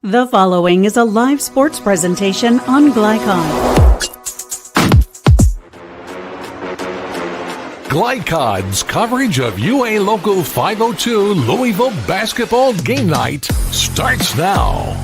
The following is a live sports presentation on Glycon. Glycon's coverage of UA Local 502 Louisville basketball game night starts now.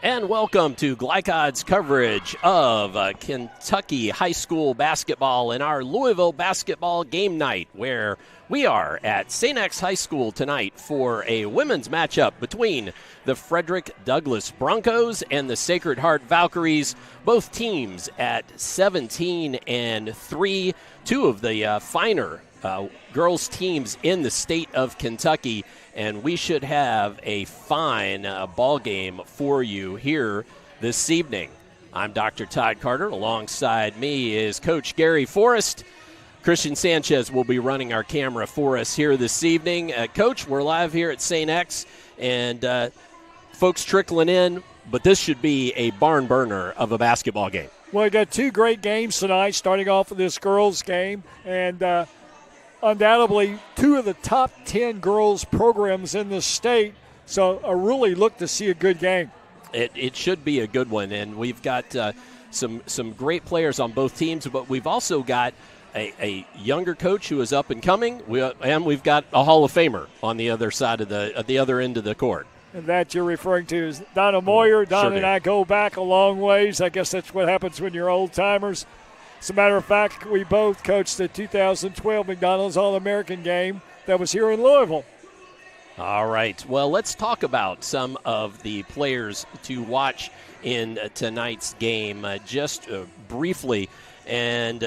And welcome to Glycon's coverage of Kentucky high school basketball in our Louisville basketball game night, where we are at St. X High School tonight for a women's matchup between the Frederick Douglass Broncos and the Sacred Heart Valkyries, both teams at 17-3, two of the finer girls teams in the state of Kentucky, and we should have a fine ball game for you here this evening. I'm Dr. Todd Carter. Alongside me is Coach Gary Forrest. Christian Sanchez will be running our camera for us here this evening. Coach, we're live here at St. X, and folks trickling in, but this should be a barn burner of a basketball game. Well, we got two great games tonight, starting off with this girls game, and undoubtedly two of the top 10 girls programs in the state, so I really look to see a good game. It should be a good one, and we've got some great players on both teams, but we've also got a younger coach who is up and coming, and we've got a Hall of Famer on the other side of the other end of the court. And that you're referring to is Donna Moyer. Donna Sure and I go back a long ways. I guess that's what happens when you're old-timers. As a matter of fact, we both coached the 2012 McDonald's All-American game that was here in Louisville. All right. Well, let's talk about some of the players to watch in tonight's game just briefly. And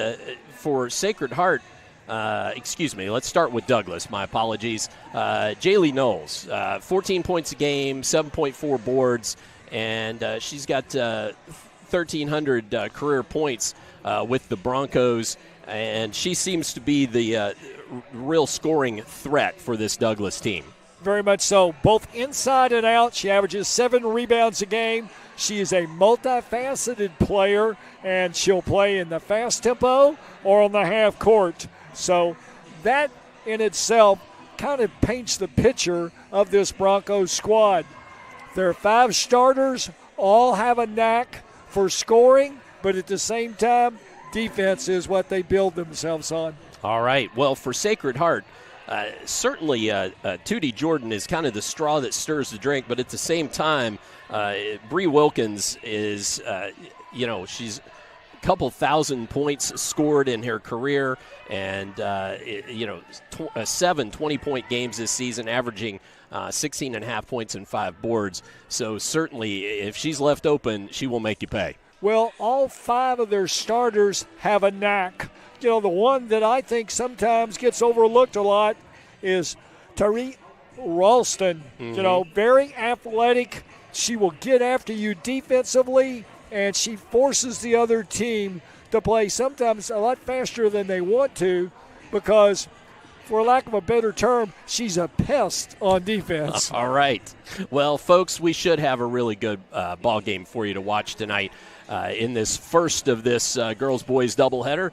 for Sacred Heart, let's start with Douglas. My apologies. Jaylee Knowles, 14 points a game, 7.4 boards, and she's got 1,300 career points with the Broncos, and she seems to be the real scoring threat for this Douglas team. Very much so. Both inside and out, she averages 7 rebounds a game. She is a multifaceted player, and she'll play in the fast tempo or on the half court. So that in itself kind of paints the picture of this Broncos squad. Their 5 starters all have a knack for scoring, but at the same time, defense is what they build themselves on. All right. Well, for Sacred Heart, certainly Tootie Jordan is kind of the straw that stirs the drink, but at the same time, Bree Wilkins is, she's a couple thousand points scored in her career, and, 7 20-point games this season, averaging 16.5 points and 5 boards. So certainly, if she's left open, she will make you pay. Well, all 5 of their starters have a knack. The one that I think sometimes gets overlooked a lot is Tari Ralston. Mm-hmm. Very athletic. She will get after you defensively, and she forces the other team to play sometimes a lot faster than they want to because, for lack of a better term, she's a pest on defense. All right. Well, folks, we should have a really good ball game for you to watch tonight. In this first of this girls-boys doubleheader,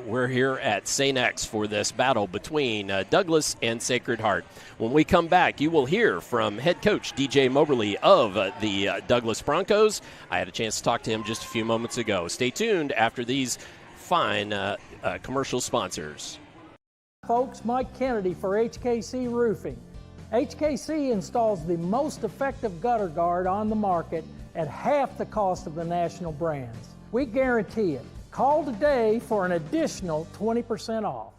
we're here at St. X for this battle between Douglas and Sacred Heart. When we come back, you will hear from head coach DJ Moberly of the Douglas Broncos. I had a chance to talk to him just a few moments ago. Stay tuned after these fine commercial sponsors. Folks, Mike Kennedy for HKC Roofing. HKC installs the most effective gutter guard on the market at half the cost of the national brands. We guarantee it. Call today for an additional 20% off.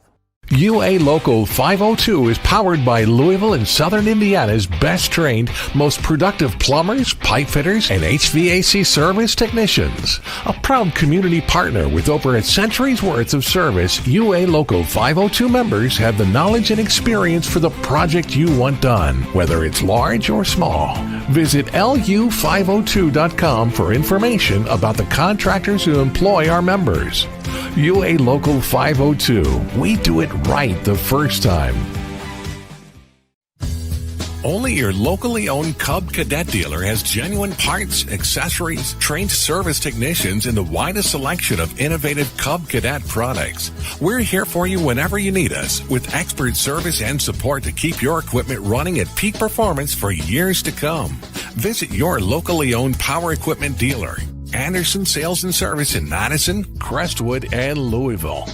UA Local 502 is powered by Louisville and Southern Indiana's best trained, most productive plumbers, pipe fitters, and HVAC service technicians. A proud community partner with over a century's worth of service, UA Local 502 members have the knowledge and experience for the project you want done, whether it's large or small. Visit lu502.com for information about the contractors who employ our members. UA Local 502. We do it right the first time. Only your locally owned Cub Cadet dealer has genuine parts, accessories, trained service technicians, and the widest selection of innovative Cub Cadet products. We're here for you whenever you need us, with expert service and support to keep your equipment running at peak performance for years to come. Visit your locally owned power equipment dealer. Anderson Sales and Service in Madison, Crestwood, and Louisville.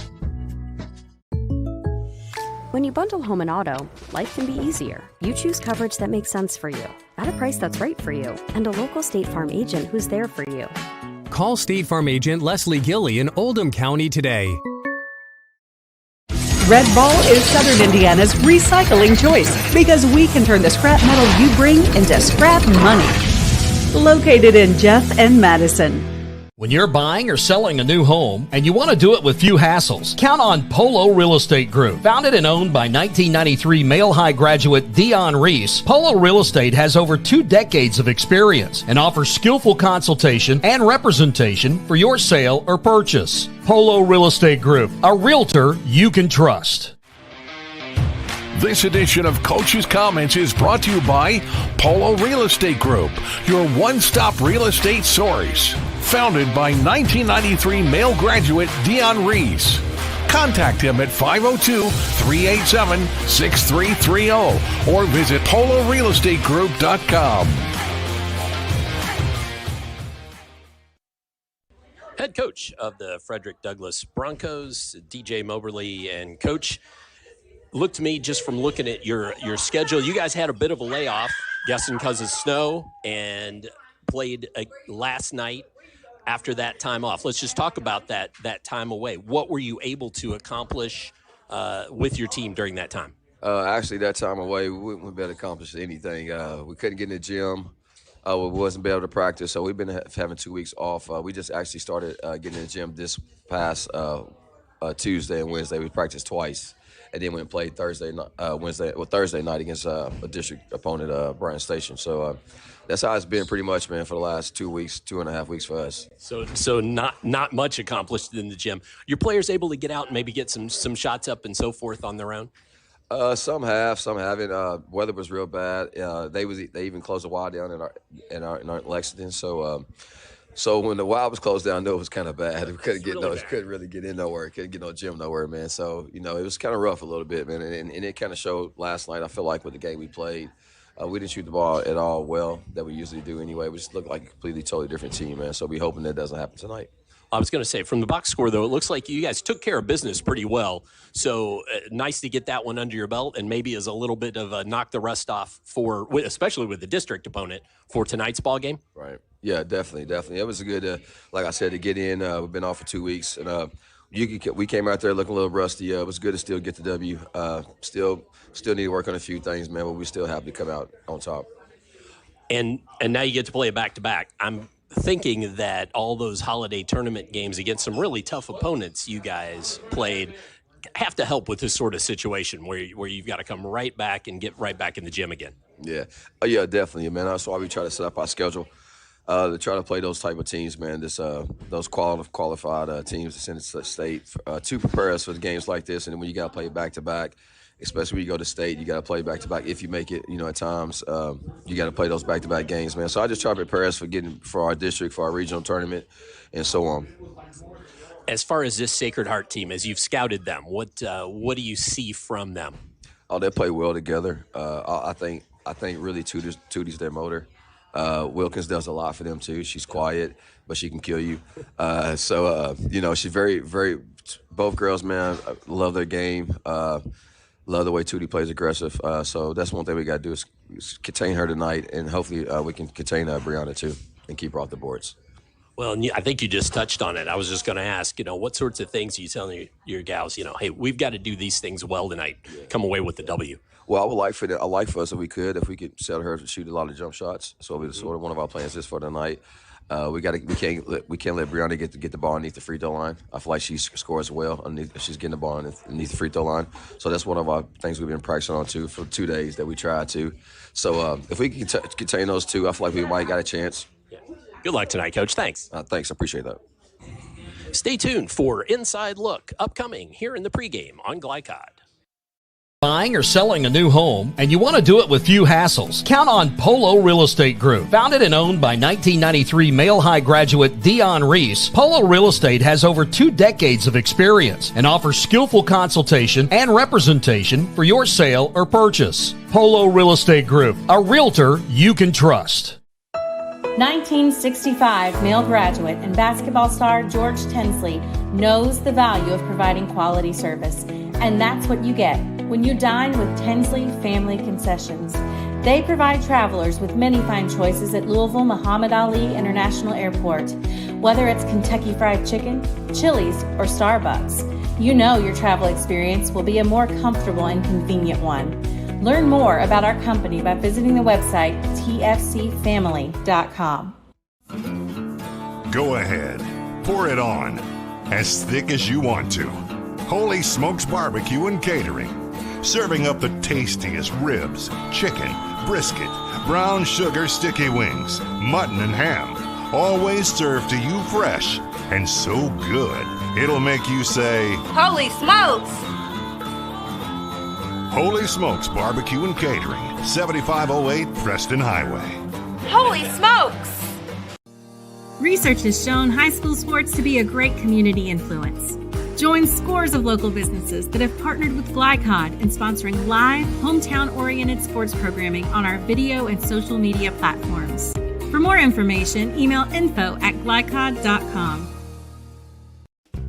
When you bundle home and auto, life can be easier. You choose coverage that makes sense for you, at a price that's right for you, and a local State Farm agent who's there for you. Call State Farm agent Leslie Gilly in Oldham County today. Red Ball is Southern Indiana's recycling choice because we can turn the scrap metal you bring into scrap money. Located in Jeff and Madison. When you're buying or selling a new home and you want to do it with few hassles, count on Polo Real Estate Group. Founded and owned by 1993 Male High graduate Dion Reese, Polo Real Estate has over 2 decades of experience and offers skillful consultation and representation for your sale or purchase. Polo Real Estate Group, a realtor you can trust. This edition of Coach's Comments is brought to you by Polo Real Estate Group, your one-stop real estate source. Founded by 1993 male graduate Dion Reese. Contact him at 502-387-6330 or visit polorealestategroup.com. Head coach of the Frederick Douglass Broncos, DJ Moberly. And Coach, look to me just from looking at your schedule, you guys had a bit of a layoff, guessing because of snow, and played last night after that time off. Let's just talk about that time away. What were you able to accomplish with your team during that time? Actually, that time away, we wouldn't be able to accomplish anything. We couldn't get in the gym. We wasn't able to practice, so we've been having 2 weeks off. We just actually started getting in the gym this past Tuesday and Wednesday. We practiced twice, and then we played Thursday night against a district opponent, Bryan Station. So that's how it's been pretty much, man, for the last 2 weeks, 2.5 weeks for us. So not much accomplished in the gym. Your players able to get out and maybe get some shots up and so forth on their own? Some have, some haven't. Weather was real bad. They even closed the wild down in our Lexington. So when the wild was closed down, I knew it was kind of bad. We couldn't really get in nowhere. Couldn't get no gym nowhere, man. So it was kind of rough a little bit, man. And it kind of showed last night. I feel like with the game we played. We didn't shoot the ball at all well that we usually do anyway. We just looked like a completely, totally different team, man. So we're hoping that doesn't happen tonight. I was going to say, from the box score, though, it looks like you guys took care of business pretty well. So nice to get that one under your belt, and maybe as a little bit of a knock the rust off especially with the district opponent for tonight's ball game. Right. Yeah, definitely. It was a good, like I said, to get in. We've been off for 2 weeks, and we came out there looking a little rusty. It was good to still get the W. Still need to work on a few things, man, but we still have to come out on top. And now you get to play a back-to-back. I'm thinking that all those holiday tournament games against some really tough opponents you guys played have to help with this sort of situation where you've got to come right back and get right back in the gym again. Yeah. Yeah, definitely, man. That's why we try to set up our schedule to try to play those type of teams, man. Those qualified teams that's in the state to prepare us for the games like this. And then when you got to play back-to-back, especially when you go to state, you got to play back-to-back. If you make it, at times, you got to play those back-to-back games, man. So I just try to prepare us for our district, for our regional tournament, and so on. As far as this Sacred Heart team, as you've scouted them, what do you see from them? Oh, they play well together. I think really Tootie's their motor. Wilkins does a lot for them too. She's quiet, but she can kill you. She's very, very. Both girls, man, love their game. Love the way Tootie plays aggressive. So that's one thing we got to do is contain her tonight, and hopefully we can contain Brianna too and keep her off the boards. Well, and I think you just touched on it. I was just going to ask, what sorts of things are you telling your gals, hey, we've got to do these things well tonight, come away with the W? Well, I would like for us if we could set her to shoot a lot of jump shots. So it'll be sort of one of our plans is for tonight. We can't let Brianna get the ball underneath the free throw line. I feel like she scores well she's getting the ball underneath the free throw line. So that's one of our things we've been practicing on too for 2 days that we try to. So if we can contain those two, I feel like we might got a chance. Yeah. Good luck tonight, Coach. Thanks. Thanks. I appreciate that. Stay tuned for Inside Look, upcoming here in the pregame on Glycod. Buying or selling a new home, and you want to do it with few hassles? Count on Polo Real Estate Group. Founded and owned by 1993 Male High graduate Dion Reese, Polo Real Estate has over 2 decades of experience and offers skillful consultation and representation for your sale or purchase. Polo Real Estate Group, a realtor you can trust. 1965 male graduate and basketball star George Tensley knows the value of providing quality service, and that's what you get when you dine with Tensley Family Concessions. They provide travelers with many fine choices at Louisville Muhammad Ali International Airport. Whether it's Kentucky Fried Chicken, Chili's, or Starbucks, you know your travel experience will be a more comfortable and convenient one. Learn more about our company by visiting the website tfcfamily.com. Go ahead, pour it on, as thick as you want to. Holy Smokes Barbecue and Catering. Serving up the tastiest ribs, chicken, brisket, brown sugar sticky wings, mutton and ham. Always served to you fresh and so good, it'll make you say, Holy smokes! Holy Smokes Barbecue and Catering, 7508 Preston Highway. Holy smokes! Research has shown high school sports to be a great community influence. Join scores of local businesses that have partnered with Glycod in sponsoring live, hometown-oriented sports programming on our video and social media platforms. For more information, email info@glycod.com.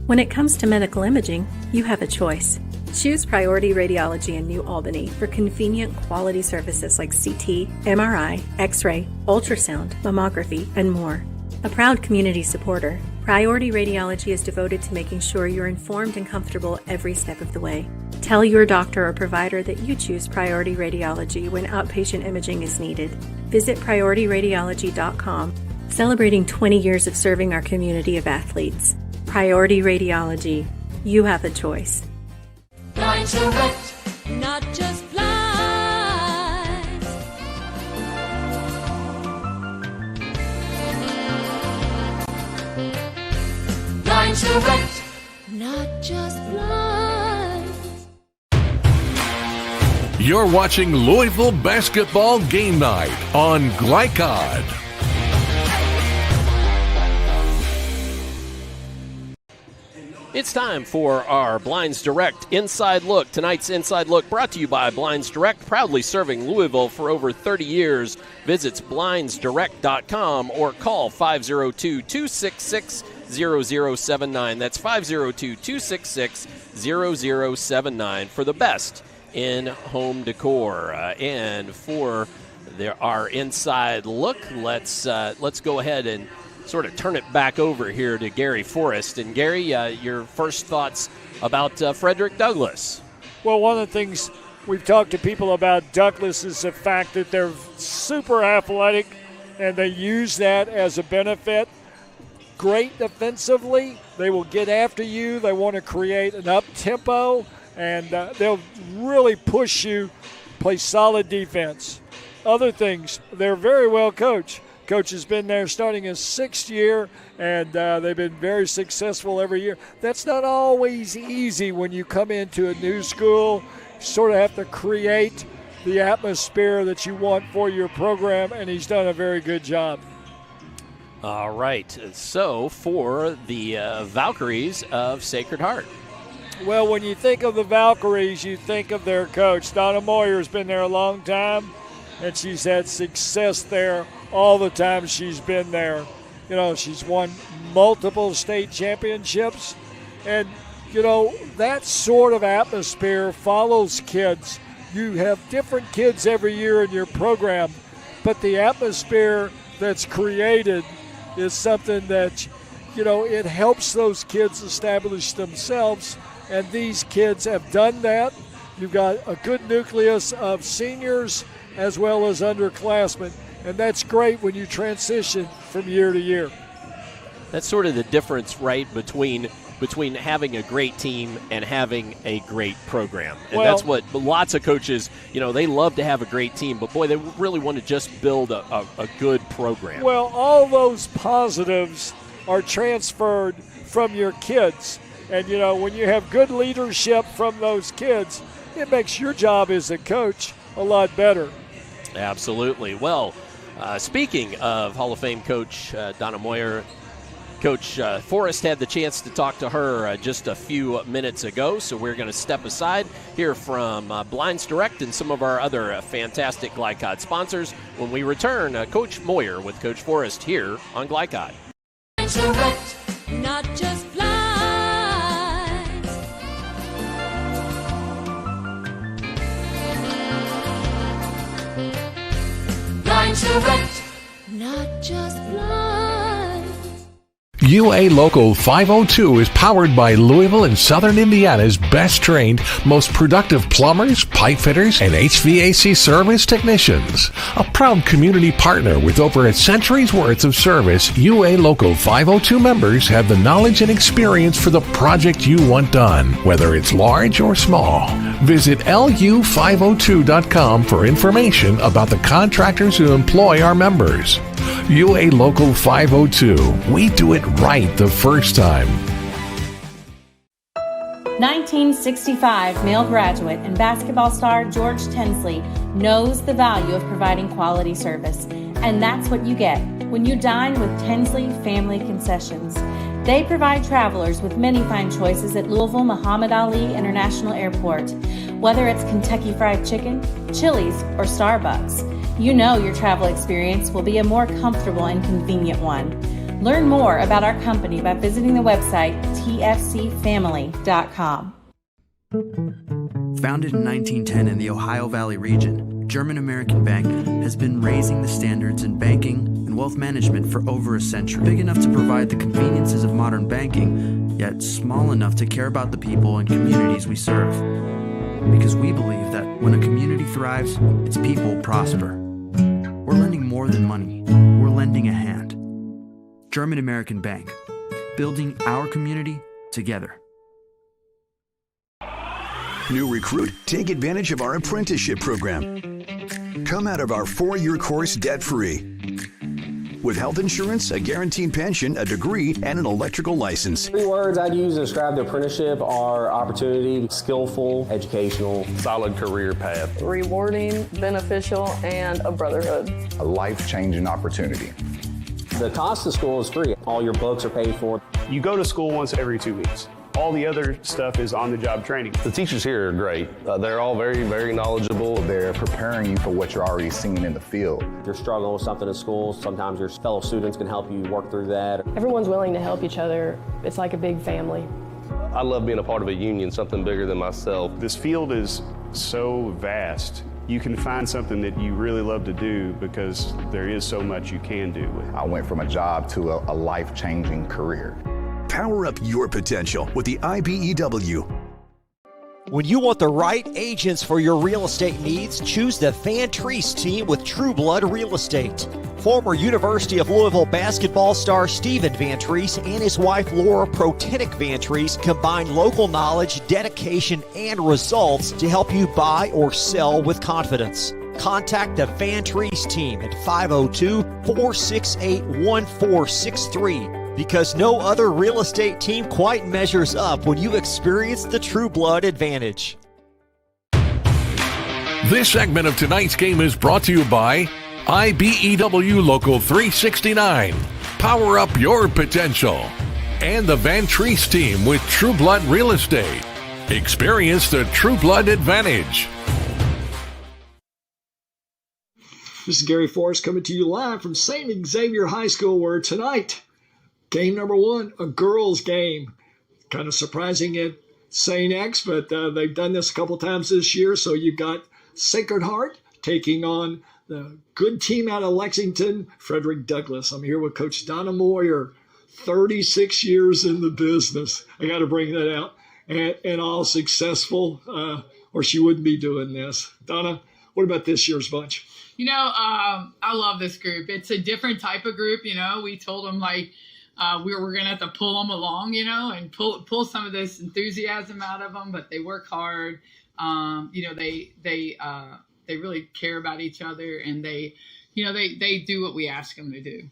When it comes to medical imaging, you have a choice. Choose Priority Radiology in New Albany for convenient quality services like CT, MRI, X-ray, ultrasound, mammography, and more. A proud community supporter, Priority Radiology is devoted to making sure you're informed and comfortable every step of the way. Tell your doctor or provider that you choose Priority Radiology when outpatient imaging is needed. Visit PriorityRadiology.com, celebrating 20 years of serving our community of athletes. Priority Radiology. You have a choice. Blind Direct, not just blinds. Blind Direct, not just blinds. You're watching Louisville Basketball Game Night on Glycod. It's time for our Blinds Direct Inside Look. Tonight's Inside Look brought to you by Blinds Direct, proudly serving Louisville for over 30 years. Visit blindsdirect.com or call 502-266-0079. That's 502-266-0079 for the best in home decor. And for our Inside Look, let's go ahead and sort of turn it back over here to Gary Forrest. And Gary, your first thoughts about Frederick Douglass? Well, one of the things we've talked to people about Douglass is the fact that they're super athletic and they use that as a benefit. Great defensively. They will get after you. They want to create an up-tempo, and they'll really push you, play solid defense. Other things, they're very well coached. Coach has been there starting his 6th year, and they've been very successful every year. That's not always easy when you come into a new school. You sort of have to create the atmosphere that you want for your program, and he's done a very good job. All right. So for the Valkyries of Sacred Heart. Well, when you think of the Valkyries, you think of their coach. Donna Moyer has been there a long time, and she's had success there all the time she's been there. You know, she's won multiple state championships. And, you know, that sort of atmosphere follows kids. You have different kids every year in your program, but the atmosphere that's created is something that, you know, it helps those kids establish themselves. And these kids have done that. You've got a good nucleus of seniors as well as underclassmen. And that's great when you transition from year to year. That's sort of the difference, right, between having a great team and having a great program. And that's what lots of coaches, you know, they love to have a great team, but boy, they really want to just build a good program. Well, all those positives are transferred from your kids. And, you know, when you have good leadership from those kids, it makes your job as a coach a lot better. Absolutely. Well, speaking of Hall of Fame coach Donna Moyer, Coach Forrest had the chance to talk to her just a few minutes ago, so we're going to step aside, hear from Blinds Direct and some of our other fantastic Glycod sponsors. When we return, Coach Moyer with Coach Forrest here on Glycod. Direct, not just blinds. Blinds Direct, not just blinds. UA Local 502 is powered by Louisville and Southern Indiana's best trained, most productive plumbers, pipe fitters, and HVAC service technicians. A proud community partner with over a century's worth of service, UA Local 502 members have the knowledge and experience for the project you want done, whether it's large or small. Visit lu502.com for information about the contractors who employ our members. UA Local 502. We do it right the first time. 1965 male graduate and basketball star George Tensley knows the value of providing quality service, and that's what you get when you dine with Tensley Family Concessions. They provide travelers with many fine choices at Louisville Muhammad Ali International Airport. Whether it's Kentucky Fried Chicken, Chili's, or Starbucks, you know your travel experience will be a more comfortable and convenient one. Learn more about our company by visiting the website tfcfamily.com. Founded in 1910 in the Ohio Valley region, German American Bank has been raising the standards in banking and wealth management for over a century. Big enough to provide the conveniences of modern banking, yet small enough to care about the people and communities we serve. Because we believe that when a community thrives, its people prosper. We're lending more than money. We're lending a hand. German American Bank, building our community together. New recruit, take advantage of our apprenticeship program. Come out of our 4-year course debt-free. With health insurance, a guaranteed pension, a degree, and an electrical license. 3 words I'd use to describe the apprenticeship are opportunity, skillful, educational, solid career path, rewarding, beneficial, and a brotherhood. A life-changing opportunity. The cost of school is free. All your books are paid for. You go to school once every 2 weeks. All the other stuff is on-the-job training. The teachers here are great. They're all very, very knowledgeable. They're preparing you for what you're already seeing in the field. If you're struggling with something in school, sometimes your fellow students can help you work through that. Everyone's willing to help each other. It's like a big family. I love being a part of a union, something bigger than myself. This field is so vast. You can find something that you really love to do because there is so much you can do with it. I went from a job to a life-changing career. Power up your potential with the IBEW. When you want the right agents for your real estate needs, choose the Van Treese team with True Blood Real Estate. Former University of Louisville basketball star Stephen Van Treese and his wife Laura Protenick Van Treese combine local knowledge, dedication, and results to help you buy or sell with confidence. Contact the Van Treese team at 502-468-1463. Because no other real estate team quite measures up when you experience the True Blood advantage. This segment of tonight's game is brought to you by IBEW Local 369. Power up your potential. And the Van Treese team with True Blood Real Estate. Experience the True Blood advantage. This is Gary Forrest coming to you live from St. Xavier High School, where tonight, game number 1, a girls' game. Kind of surprising at St. X, but they've done this a couple times this year. So you've got Sacred Heart taking on the good team out of Lexington, Frederick Douglass. I'm here with Coach Donna Moyer, 36 years in the business. I got to bring that out. And all successful, or she wouldn't be doing this. Donna, what about this year's bunch? You know, I love this group. It's a different type of group. You know, we told them like, we were going to have to pull them along, you know, and pull some of this enthusiasm out of them, but they work hard. You know, they really care about each other, and they do what we ask them to do.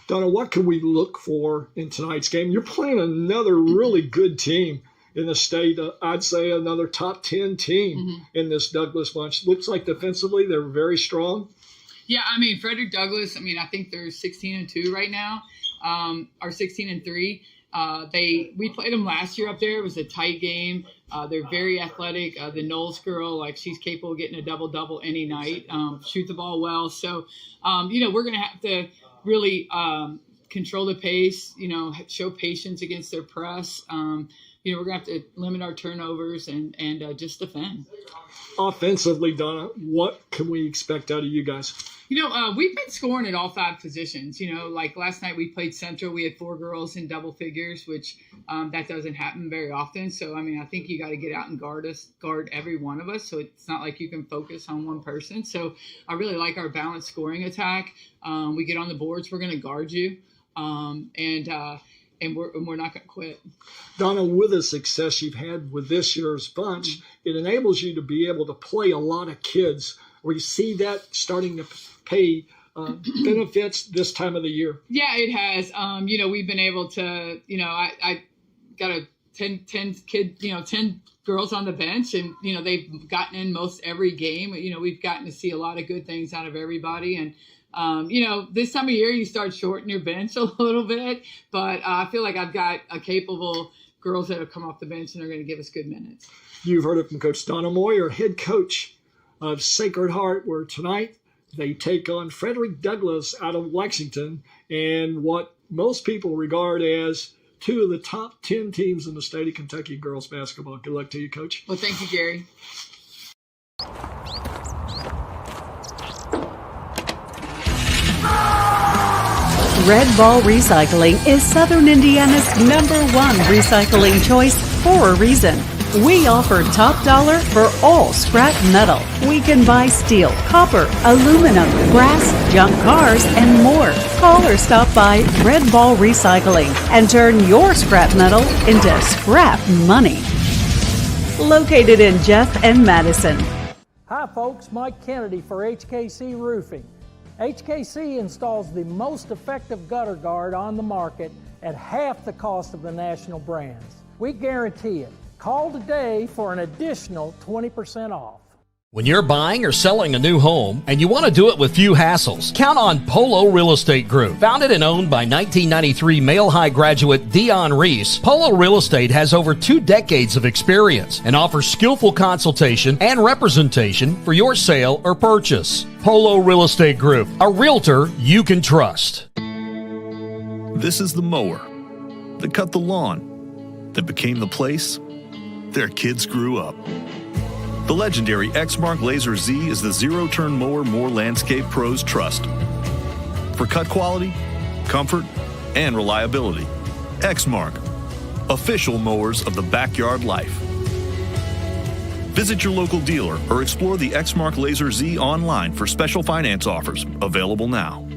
Donna, what can we look for in tonight's game? You're playing another really good team in the state. I'd say another top 10 team in this Douglas bunch. Looks like defensively they're very strong. Yeah, I mean, Frederick Douglass, I mean, I think they're 16-2 right now, or 16-3. We played them last year up there. It was a tight game. They're very athletic. The Knowles girl, like, she's capable of getting a double-double any night, shoot the ball well. So, we're going to have to really control the pace, show patience against their press. We're going to have to limit our turnovers and just defend. Offensively, Donna, what can we expect out of you guys? We've been scoring at all 5 positions. Like last night we played Central. We had 4 girls in double figures, which that doesn't happen very often. So, I mean, I think you got to get out and guard every one of us. So it's not like you can focus on one person. So I really like our balanced scoring attack. We get on the boards, we're going to guard you. And we're not going to quit. Donna, with the success you've had with this year's bunch, it enables you to be able to play a lot of kids. We see that starting to pay benefits this time of the year. Yeah, it has. We've been able to, I got a 10 girls on the bench, and, they've gotten in most every game. We've gotten to see a lot of good things out of everybody. And, this time of year you start shorting your bench a little bit, but I feel like I've got a capable girls that have come off the bench and are going to give us good minutes. You've heard it from Coach Donna Moyer, head coach of Sacred Heart, where tonight they take on Frederick Douglass out of Lexington, and what most people regard as 2 of the top 10 teams in the state of Kentucky girls basketball. Good luck to you, Coach. Well, thank you, Gary. Red Ball Recycling is Southern Indiana's #1 recycling choice for a reason. We offer top dollar for all scrap metal. We can buy steel, copper, aluminum, brass, junk cars, and more. Call or stop by Red Ball Recycling and turn your scrap metal into scrap money. Located in Jeff and Madison. Hi folks, Mike Kennedy for HKC Roofing. HKC installs the most effective gutter guard on the market at half the cost of the national brands. We guarantee it. Call today for an additional 20% off. When you're buying or selling a new home and you want to do it with few hassles, count on Polo Real Estate Group. Founded and owned by 1993 Male High graduate Dion Reese, Polo Real Estate has over 2 decades of experience and offers skillful consultation and representation for your sale or purchase. Polo Real Estate Group, a realtor you can trust. This is the mower that cut the lawn, that became the place their kids grew up. The legendary Exmark Laser Z is the zero-turn mower more landscape pros trust. For cut quality, comfort, and reliability. Exmark, official mowers of the backyard life. Visit your local dealer or explore the Exmark Laser Z online for special finance offers, available now.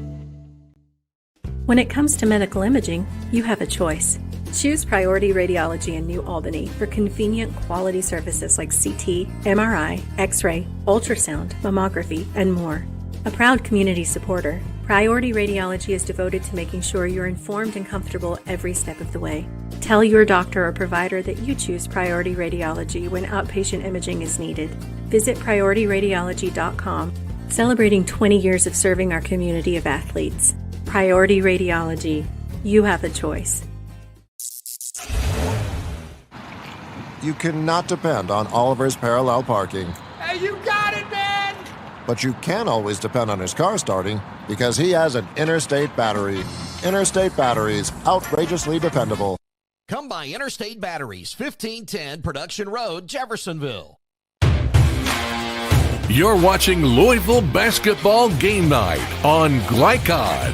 When it comes to medical imaging, you have a choice. Choose Priority Radiology in New Albany for convenient quality services like CT, MRI, X-ray, ultrasound, mammography, and more. A proud community supporter, Priority Radiology is devoted to making sure you're informed and comfortable every step of the way. Tell your doctor or provider that you choose Priority Radiology when outpatient imaging is needed. Visit PriorityRadiology.com, celebrating 20 years of serving our community of athletes. Priority Radiology. You have a choice. You cannot depend on Oliver's parallel parking. Hey, you got it, man! But you can always depend on his car starting because he has an Interstate battery. Interstate batteries, outrageously dependable. Come by Interstate Batteries, 1510 Production Road, Jeffersonville. You're watching Louisville Basketball Game Night on Glycod.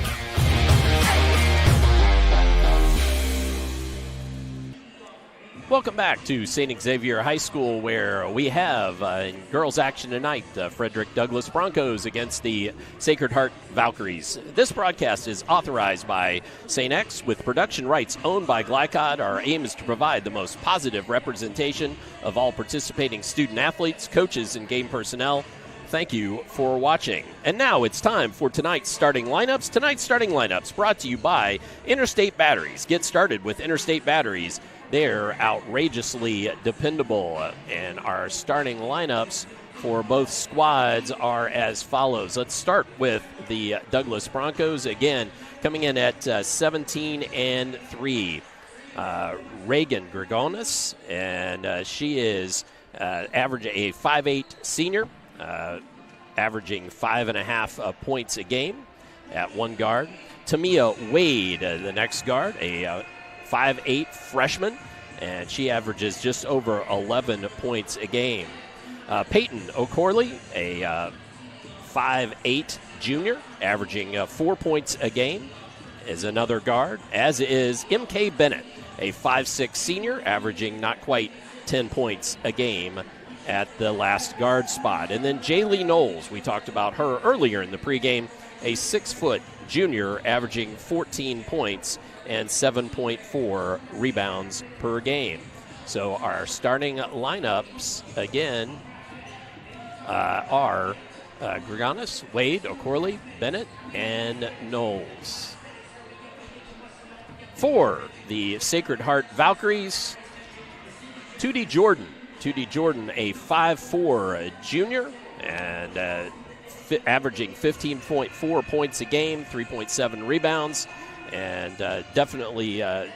Welcome back to St. Xavier High School, where we have in girls action tonight, Frederick Douglass Broncos against the Sacred Heart Valkyries. This broadcast is authorized by St. X with production rights owned by Glycod. Our aim is to provide the most positive representation of all participating student athletes, coaches, and game personnel. Thank you for watching. And now it's time for tonight's starting lineups. Tonight's starting lineups brought to you by Interstate Batteries. Get started with Interstate Batteries They're outrageously dependable. And our starting lineups for both squads are as follows. Let's start with the Douglas Broncos. Again, coming in at 17-3. Reagan Gregonis, and she is averaging a 5'8" senior, averaging 5.5 points a game at one guard. Tamia Wade, the next guard, a 5'8" freshman, and she averages just over 11 points a game. Peyton O'Corley, a 5'8" junior, averaging 4 points a game, is another guard, as is M.K. Bennett, a 5'6" senior, averaging not quite 10 points a game at the last guard spot. And then Jaylee Knowles, we talked about her earlier in the pregame, a 6-foot junior, averaging 14 points and 7.4 rebounds per game. So our starting lineups, again, are Gregonis, Wade, O'Corley, Bennett, and Knowles. For the Sacred Heart Valkyries, Tootie Jordan. Tootie Jordan, a 5'4" junior, and averaging 15.4 points a game, 3.7 rebounds, and definitely a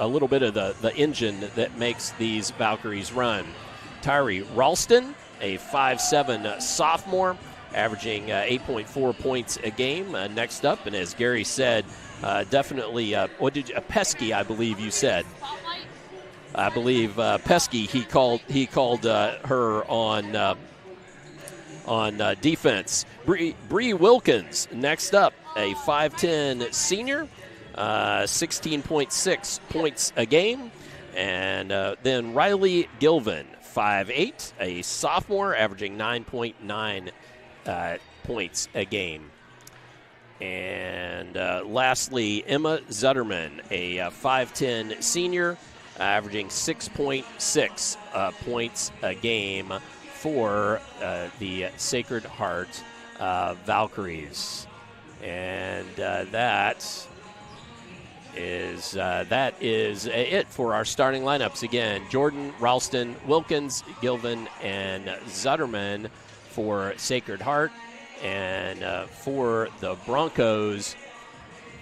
little bit of the engine that makes these Valkyries run. Tyree Ralston, a 5'7" sophomore, averaging 8.4 points a game. Next up, and as Gary said, definitely, Pesky, I believe you said. I believe Pesky, he called her on defense. Bree Wilkins, next up, a 5'10" senior, 16.6 points a game. And then Riley Gilvin, 5'8", a sophomore, averaging 9.9 points a game. And lastly, Emma Zutterman, a 5'10" senior, averaging 6.6 points a game for the Sacred Heart Valkyries. And that is it for our starting lineups. Again, Jordan, Ralston, Wilkins, Gilvin, and Zutterman for Sacred Heart. And for the Broncos,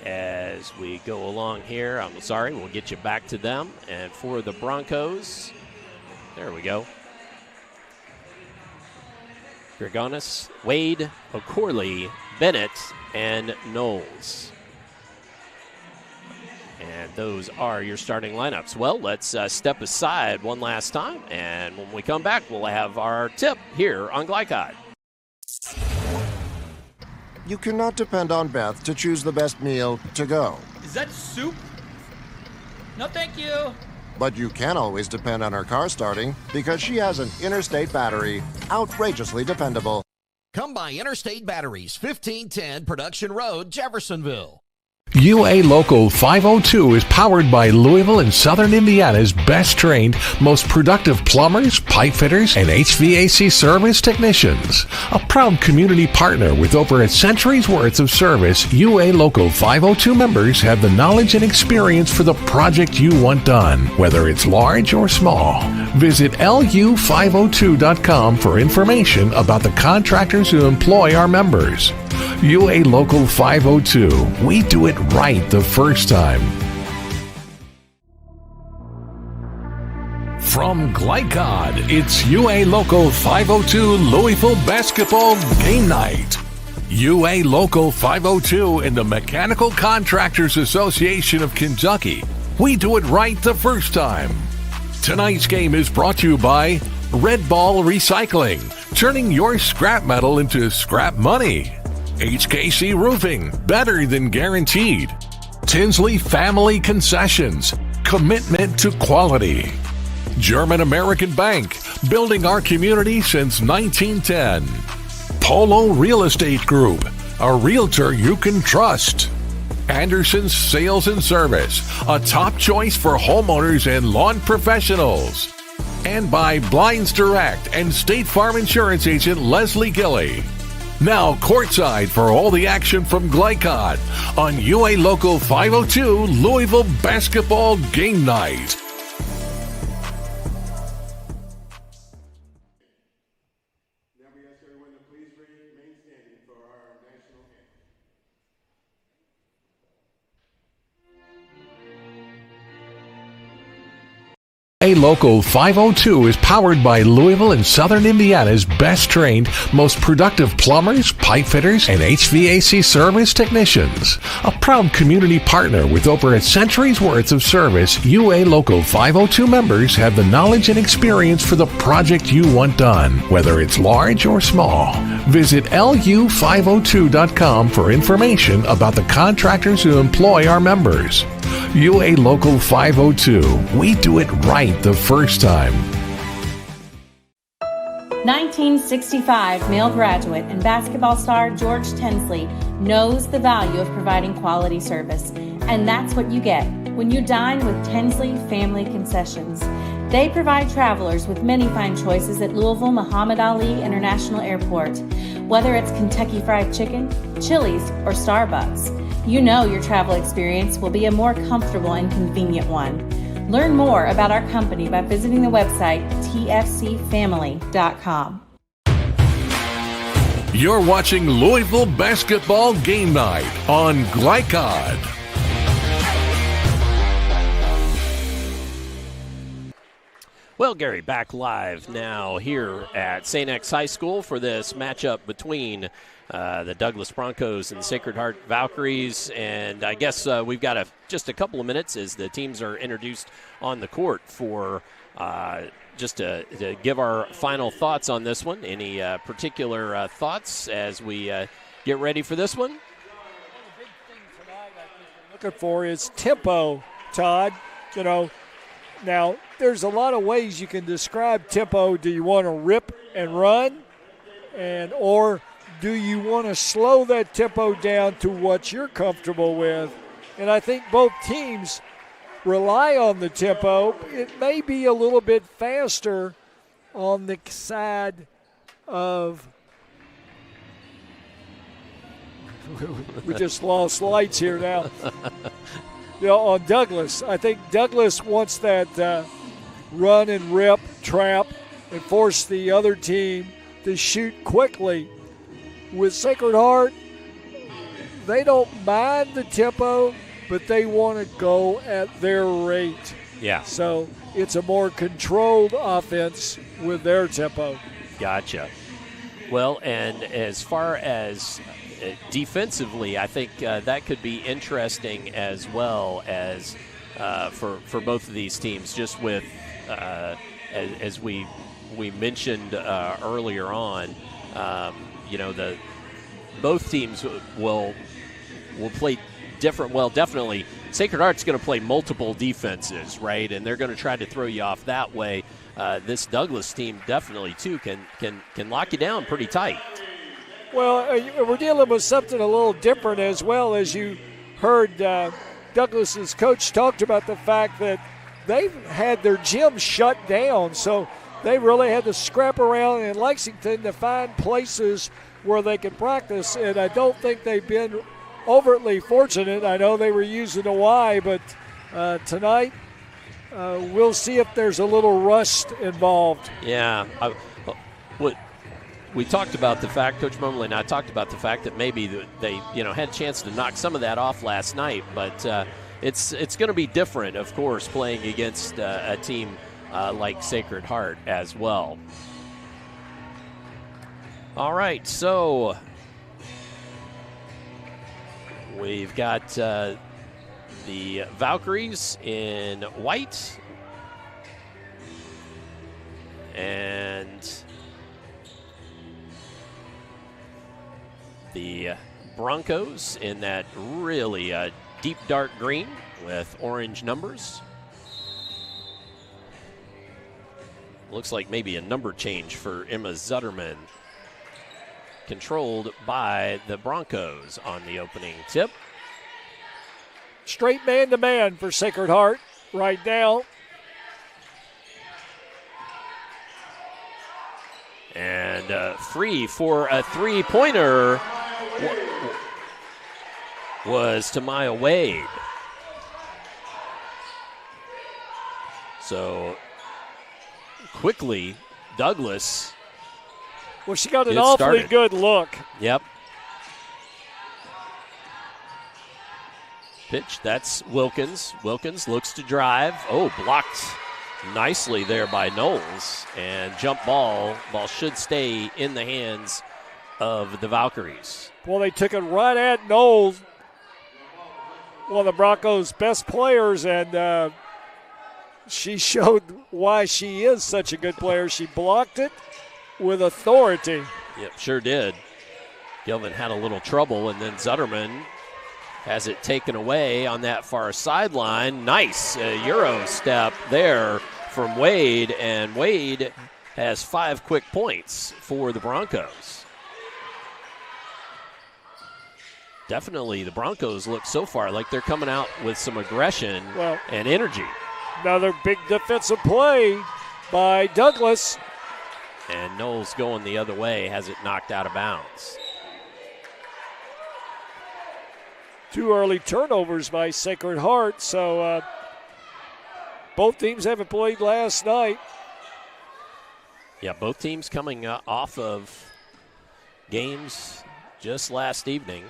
as we go along here, I'm sorry, we'll get you back to them. And for the Broncos, there we go. Gregonis, Wade, O'Corley, Bennett, and Knowles. And those are your starting lineups. Well, let's step aside one last time, and when we come back, we'll have our tip here on Glycod. You cannot depend on Beth to choose the best meal to go. Is that soup? No, thank you. But you can always depend on her car starting because she has an Interstate battery, outrageously dependable. Come by Interstate Batteries, 1510 Production Road, Jeffersonville. UA Local 502 is powered by Louisville and Southern Indiana's best trained, most productive plumbers, pipe fitters, and HVAC service technicians. A proud community partner with over a century's worth of service, UA Local 502 members have the knowledge and experience for the project you want done, whether it's large or small. Visit lu502.com for information about the contractors who employ our members. UA Local 502. We do it right the first time. From Glycod, it's UA Local 502 Louisville Basketball Game Night. UA Local 502 and the Mechanical Contractors Association of Kentucky. We do it right the first time. Tonight's game is brought to you by Red Ball Recycling, turning your scrap metal into scrap money. HKC Roofing, better than guaranteed. Tinsley Family Concessions, commitment to quality. German American Bank, building our community since 1910. Polo Real Estate Group, a realtor you can trust. Anderson's Sales and Service, a top choice for homeowners and lawn professionals. And by Blinds Direct and State Farm Insurance Agent Leslie Gilley. Now courtside for all the action from Glycod on UA Local 502 Louisville Basketball Game Night. UA Local 502 is powered by Louisville and Southern Indiana's best trained, most productive plumbers, pipe fitters, and HVAC service technicians. A proud community partner with over a century's worth of service, UA Local 502 members have the knowledge and experience for the project you want done, whether it's large or small. Visit lu502.com for information about the contractors who employ our members. UA Local 502. We do it right the first time. 1965 male graduate and basketball star George Tensley knows the value of providing quality service. And that's what you get when you dine with Tensley Family Concessions. They provide travelers with many fine choices at Louisville Muhammad Ali International Airport. Whether it's Kentucky Fried Chicken, Chili's, or Starbucks, you know your travel experience will be a more comfortable and convenient one. Learn more about our company by visiting the website tfcfamily.com. You're watching Louisville Basketball Game Night on Glycod. Well, Gary, back live now here at St. X High School for this matchup between the Douglas Broncos and Sacred Heart Valkyries. And I guess we've got just a couple of minutes as the teams are introduced on the court for just to give our final thoughts on this one. Any particular thoughts as we get ready for this one? The big thing tonight I think we're looking for is tempo, Todd. You know, now there's a lot of ways you can describe tempo. Do you want to rip and run, or do you want to slow that tempo down to what you're comfortable with? And I think both teams rely on the tempo. It may be a little bit faster on the side of we just lost lights here now. You know, on Douglas. I think Douglas wants that run and rip, trap, and force the other team to shoot quickly. With Sacred Heart, they don't mind the tempo, but they want to go at their rate. Yeah. So it's a more controlled offense with their tempo. Gotcha. Well, and as far as defensively, I think that could be interesting as well as for both of these teams. Just with as we mentioned earlier on, you know, both teams will play different. Well, definitely Sacred Heart's going to play multiple defenses, right? And they're going to try to throw you off that way. This Douglas team definitely too can lock you down pretty tight. Well, we're dealing with something a little different as well. As you heard Douglas's coach talked about the fact that they've had their gym shut down, so they really had to scrap around in Lexington to find places where they can practice, and I don't think they've been overtly fortunate. I know they were using a Y, but tonight we'll see if there's a little rust involved. Yeah. We talked about the fact, Coach Moberly and I talked about the fact that maybe they had a chance to knock some of that off last night, but it's going to be different, of course, playing against a team like Sacred Heart as well. All right, so we've got the Valkyries in white and the Broncos in that really deep dark green with orange numbers. Looks like maybe a number change for Emma Zutterman. Controlled by the Broncos on the opening tip. Straight man-to-man for Sacred Heart right now. And And free for a three-pointer was Tamaya Wade. So quickly, Douglas. Well, she got an awfully good look. Yep. Pitch, that's Wilkins. Wilkins looks to drive. Oh, blocked nicely there by Knowles. And jump ball. Ball should stay in the hands of the Valkyries. Well, they took it right at Knowles, one of the Broncos' best players, and she showed why she is such a good player. She blocked it with authority. Yep, sure did. Gilvin had a little trouble, and then Zutterman has it taken away on that far sideline. Nice Euro step there from Wade, and Wade has 5 quick points for the Broncos. Definitely the Broncos look so far like they're coming out with some aggression and energy. Another big defensive play by Douglas. And Knowles going the other way, has it knocked out of bounds. 2 early turnovers by Sacred Heart, so both teams haven't played last night. Yeah, both teams coming off of games just last evening.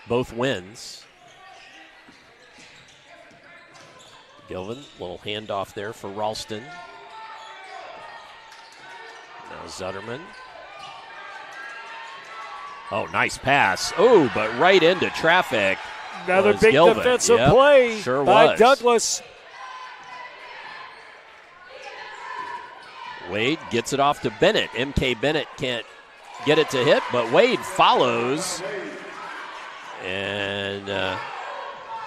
Both wins. Gilvin, little handoff there for Ralston. Now Zutterman. Oh, nice pass. Oh, but right into traffic. Another big Gilvin. defensive Yep, play sure by was. Douglas. Wade gets it off to Bennett. MK Bennett can't get it to hit, but Wade follows. And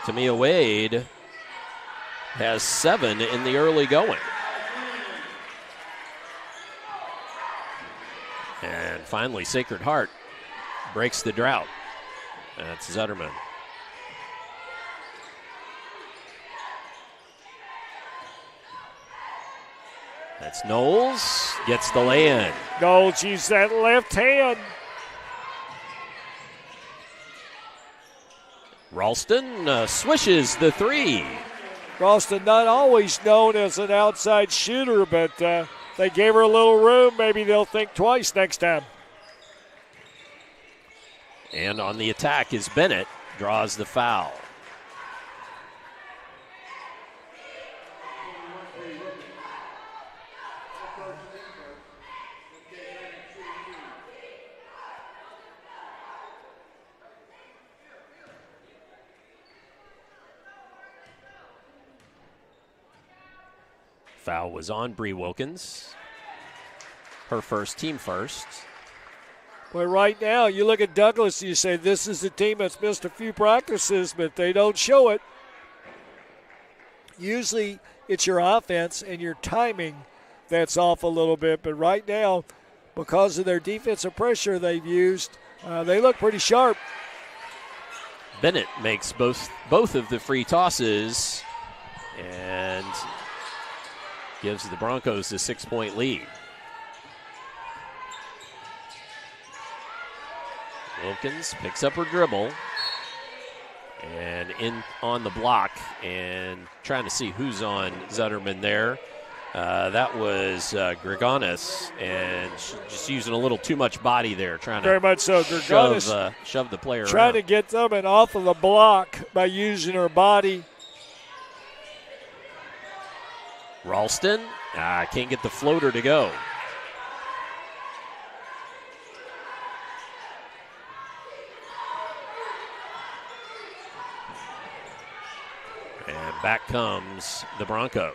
Tamia Wade has 7 in the early going. And finally, Sacred Heart breaks the drought. That's Zutterman. That's Knowles. Gets the lay-in. Knowles used that left hand. Ralston swishes the 3. Ralston not always known as an outside shooter, but they gave her a little room. Maybe they'll think twice next time. And on the attack is Bennett. Draws the foul. Foul was on Bree Wilkins. Her first, team first. Well, right now, you look at Douglas, you say this is a team that's missed a few practices, but they don't show it. Usually it's your offense and your timing that's off a little bit, but right now, because of their defensive pressure they've used, they look pretty sharp. Bennett makes both of the free tosses and gives the Broncos a 6-point lead. Wilkins picks up her dribble and in on the block and trying to see who's on Zutterman there. That was Grigonis, and just using a little too much body there, trying to very much so. Grigonis shove the player trying around. to get Zutterman off of the block by using her body. Ralston can't get the floater to go. And back comes the Broncos.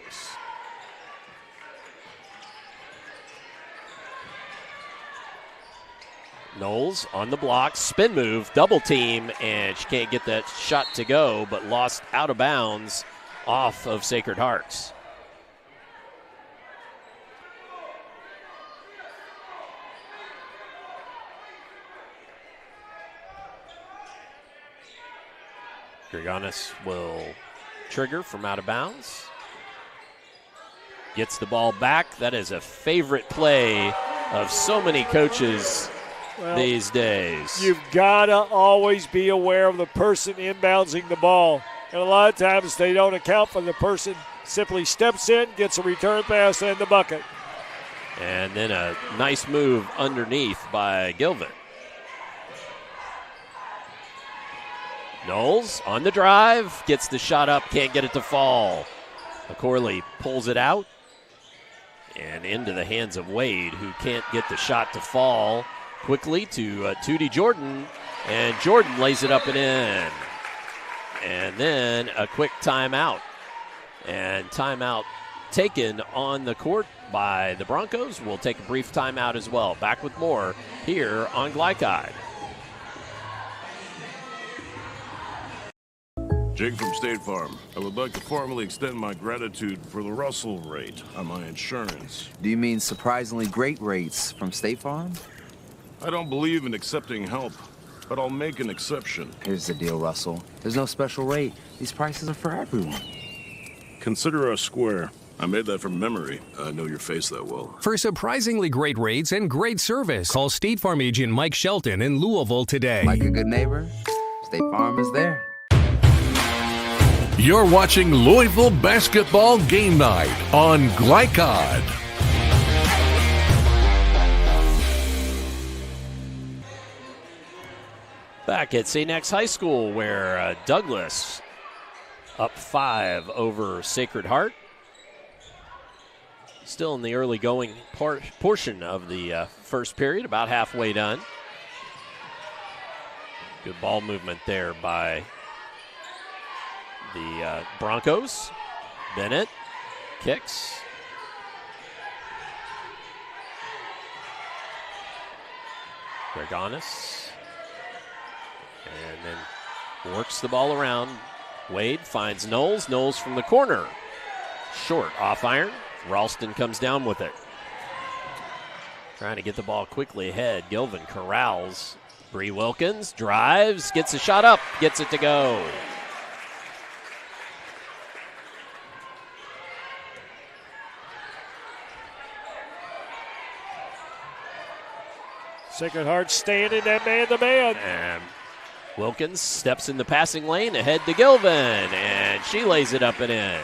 Knowles on the block, spin move, double team, and she can't get that shot to go, but lost out of bounds off of Sacred Hearts. Grigonis will trigger from out of bounds. Gets the ball back. That is a favorite play of so many coaches these days. You've got to always be aware of the person inbounding the ball. And a lot of times they don't account for the person simply steps in, gets a return pass, and the bucket. And then a nice move underneath by Gilvin. Knowles on the drive, gets the shot up, can't get it to fall. McCorley pulls it out and into the hands of Wade, who can't get the shot to fall. Quickly to Tootie Jordan, and Jordan lays it up and in. And then a quick timeout. And timeout taken on the court by the Broncos. We'll take a brief timeout as well. Back with more here on Glycide. Jake from State Farm. I would like to formally extend my gratitude for the Russell rate on my insurance. Do you mean surprisingly great rates from State Farm? I don't believe in accepting help, but I'll make an exception. Here's the deal, Russell. There's no special rate. These prices are for everyone. Consider us square. I made that from memory. I know your face that well. For surprisingly great rates and great service, call State Farm agent Mike Shelton in Louisville today. Like a good neighbor, State Farm is there. You're watching Louisville Basketball Game Night on Glycod. Back at St. X High School, where Douglas up 5 over Sacred Heart. Still in the early going portion of the first period, about halfway done. Good ball movement there by the Broncos. Bennett kicks. Gregonis. And then works the ball around. Wade finds Knowles. Knowles from the corner. Short, off iron. Ralston comes down with it. Trying to get the ball quickly ahead. Gilvin corrals. Bree Wilkins drives, gets a shot up, gets it to go. Sacred Heart staying in that man-to-man. And Wilkins steps in the passing lane ahead to Gilvin, and she lays it up and in.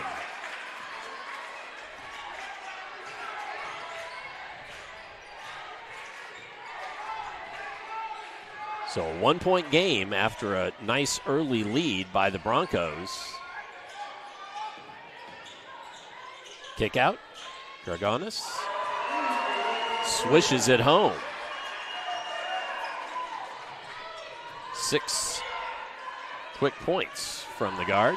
So a 1-point game after a nice early lead by the Broncos. Kick out. Gregonis swishes it home. 6 quick points from the guard.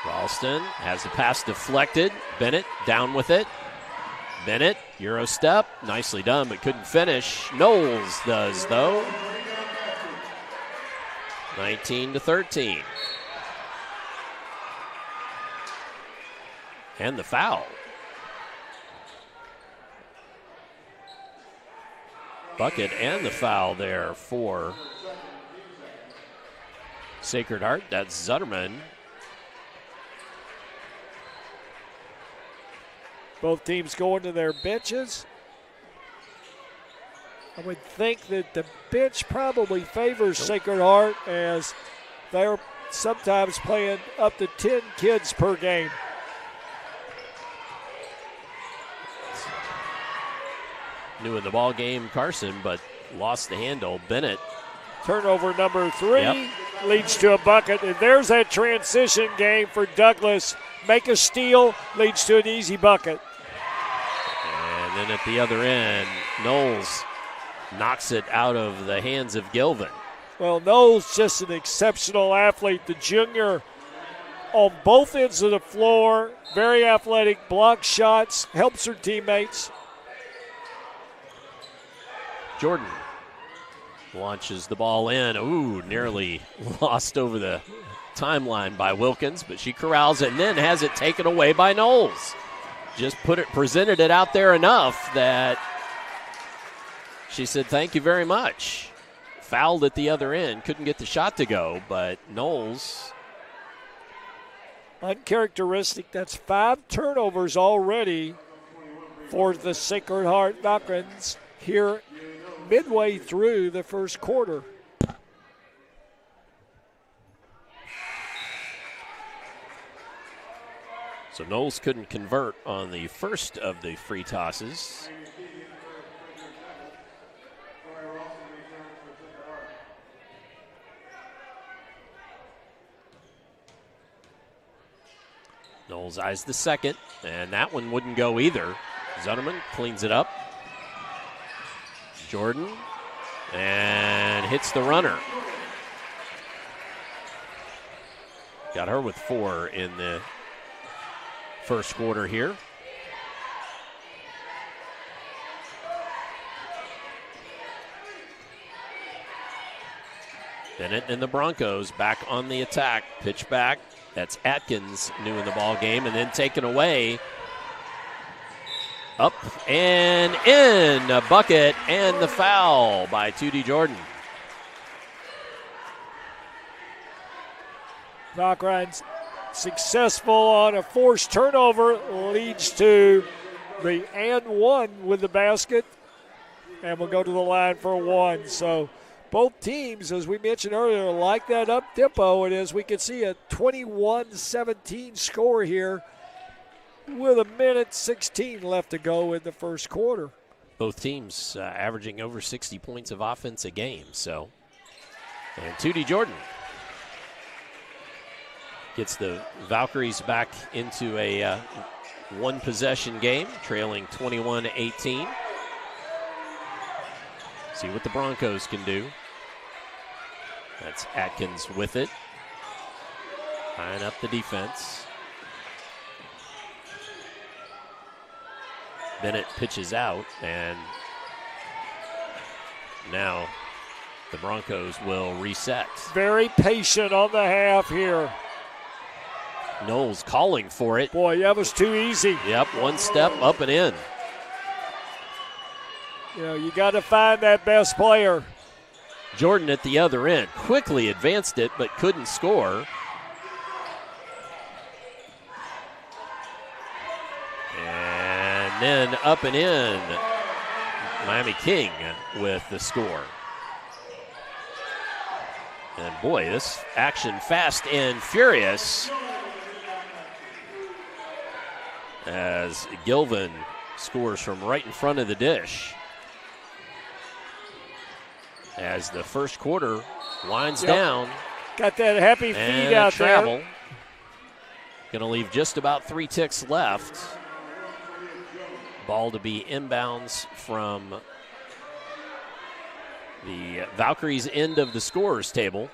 Ralston has the pass deflected. Bennett down with it. Bennett, Euro step, nicely done, but couldn't finish. Knowles does, though. 19-13. And the foul. Bucket and the foul there for Sacred Heart. That's Zutterman. Both teams going to their benches. I would think that the bench probably favors Sacred Heart, as they're sometimes playing up to 10 kids per game. New in the ball game, Carson, but lost the handle. Bennett. Turnover number 3 leads to a bucket, and there's that transition game for Douglas. Make a steal, leads to an easy bucket. And then at the other end, Knowles knocks it out of the hands of Gilvin. Well, Knowles just an exceptional athlete. The junior on both ends of the floor, very athletic, blocks shots, helps her teammates. Jordan launches the ball in. Ooh, nearly lost over the timeline by Wilkins, but she corrals it and then has it taken away by Knowles. Just presented it out there enough that she said, thank you very much. Fouled at the other end, couldn't get the shot to go, but Knowles. Uncharacteristic. That's 5 turnovers already for the Sacred Heart Falcons here midway through the first quarter. So Knowles couldn't convert on the first of the free tosses. Knowles eyes the second, and that one wouldn't go either. Zutterman cleans it up. Jordan, and hits the runner. Got her with 4 in the first quarter here. Bennett and the Broncos back on the attack. Pitch back. That's Atkins, new in the ball game, and then taken away. Up and in, a bucket and the foul by 2D Jordan. Valkyries successful on a forced turnover, leads to the and one with the basket, and we'll go to the line for 1. So both teams, as we mentioned earlier, like that up tempo, and as we can see a 21-17 score here with 1:16 left to go in the first quarter. Both teams averaging over 60 points of offense a game. So, and 2D Jordan gets the Valkyries back into a one-possession game, trailing 21-18. See what the Broncos can do. That's Atkins with it. Tying up the defense. Bennett pitches out, and now the Broncos will reset. Very patient on the half here. Knowles calling for it. Boy, that was too easy. Yep, one step up and in. You know, you got to find that best player. Jordan at the other end quickly advanced it, but couldn't score. And then up and in, Miami King with the score. And boy, this action fast and furious as Gilvin scores from right in front of the dish. As the first quarter winds down. Got that happy feed out travel. there. Going to leave just about 3 ticks left. Ball to be inbounds from the Valkyries' end of the scorers table.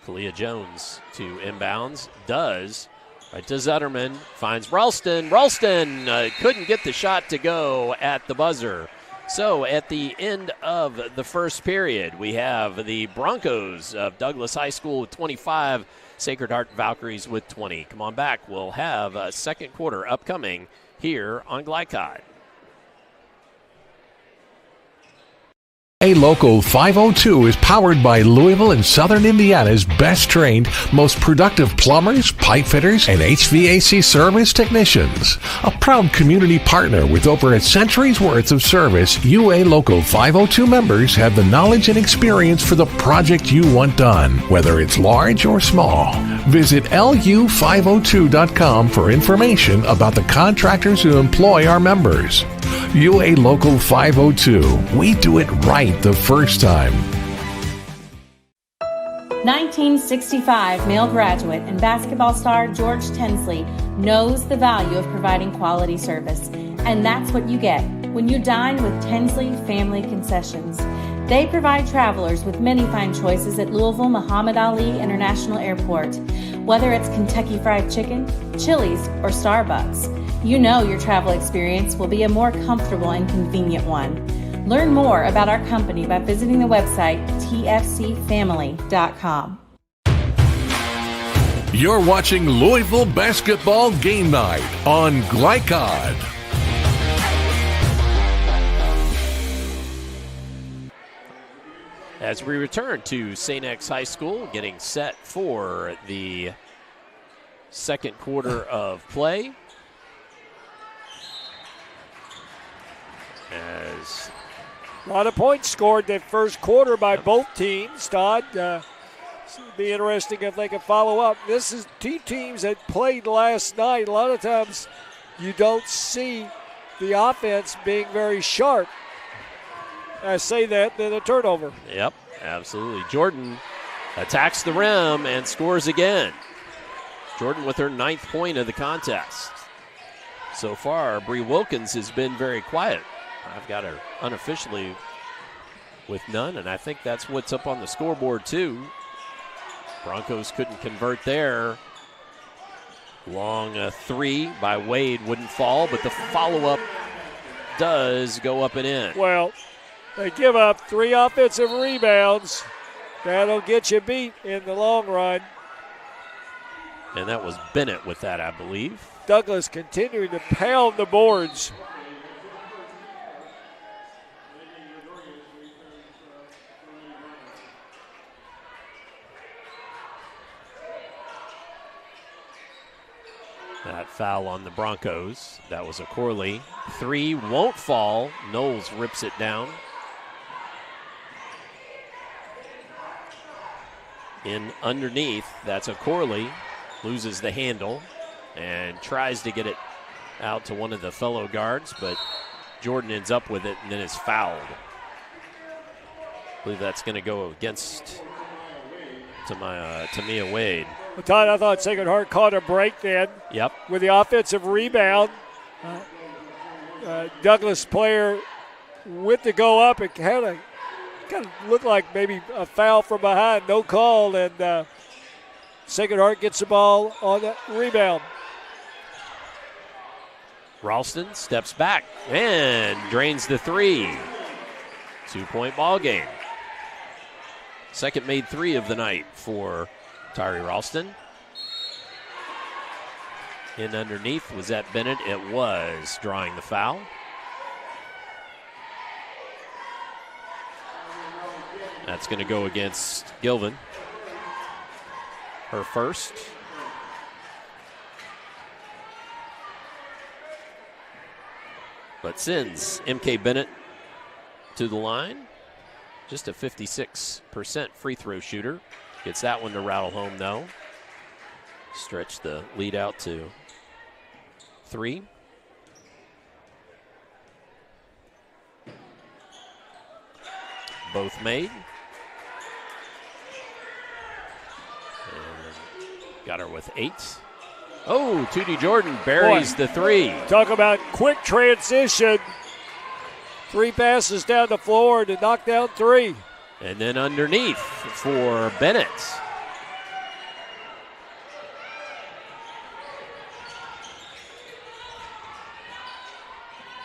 Kalia Jones to inbounds. Does. Right to Zutterman. Finds Ralston. Ralston couldn't get the shot to go at the buzzer. So at the end of the first period, we have the Broncos of Douglas High School with 25, Sacred Heart Valkyries with 20. Come on back. We'll have a second quarter upcoming here on Glycod. A Local 502 is powered by Louisville and Southern Indiana's best trained, most productive plumbers, pipe fitters, and HVAC service technicians. A proud community partner with over a century's worth of service, UA Local 502 members have the knowledge and experience for the project you want done, whether it's large or small. Visit lu502.com for information about the contractors who employ our members. UA Local 502. We do it right the first time. 1965 male graduate and basketball star George Tensley knows the value of providing quality service. And that's what you get when you dine with Tensley Family Concessions. They provide travelers with many fine choices at Louisville Muhammad Ali International Airport. Whether it's Kentucky Fried Chicken, Chili's, or Starbucks, you know your travel experience will be a more comfortable and convenient one. Learn more about our company by visiting the website tfcfamily.com. You're watching Louisville Basketball Game Night on Glycod. as we return to St. X High School, getting set for the second quarter of play. As a lot of points scored that first quarter by both teams, Todd. It'll be interesting if they can follow up. This is two teams that played last night. A lot of times you don't see the offense being very sharp. I say that, then a turnover. Yep, absolutely. Jordan attacks the rim and scores again. Jordan with her 9th point of the contest. So far, Bree Wilkins has been very quiet. I've got her unofficially with none, and I think that's what's up on the scoreboard too. Broncos couldn't convert there. Long three by Wade wouldn't fall, but the follow-up does go up and in. Well, they give up 3 offensive rebounds. That'll get you beat in the long run. And that was Bennett with that, I believe. Douglas continuing to pound the boards. That foul on the Broncos. That was a Corley. 3 won't fall. Knowles rips it down. In underneath, that's a Corley. Loses the handle and tries to get it out to one of the fellow guards, but Jordan ends up with it and then is fouled. I believe that's going to go against Tamia Wade. Well, Todd, I thought Sacred Heart caught a break then. Yep. With the offensive rebound. Douglas player went to go up. It kind of looked like maybe a foul from behind. No call, and Sacred Heart gets the ball on that rebound. Ralston steps back and drains the 3. 2-point ball game. Second made 3 of the night for Tyree Ralston. In underneath, was that Bennett? It was, drawing the foul. That's going to go against Gilvin. Her first. But sends MK Bennett to the line. Just a 56% free throw shooter. Gets that one to rattle home, though. Stretch the lead out to 3. Both made. And got her with 8. Oh, Tootie Jordan buries the 3. Talk about quick transition. 3 passes down the floor to knock down 3. And then underneath for Bennett.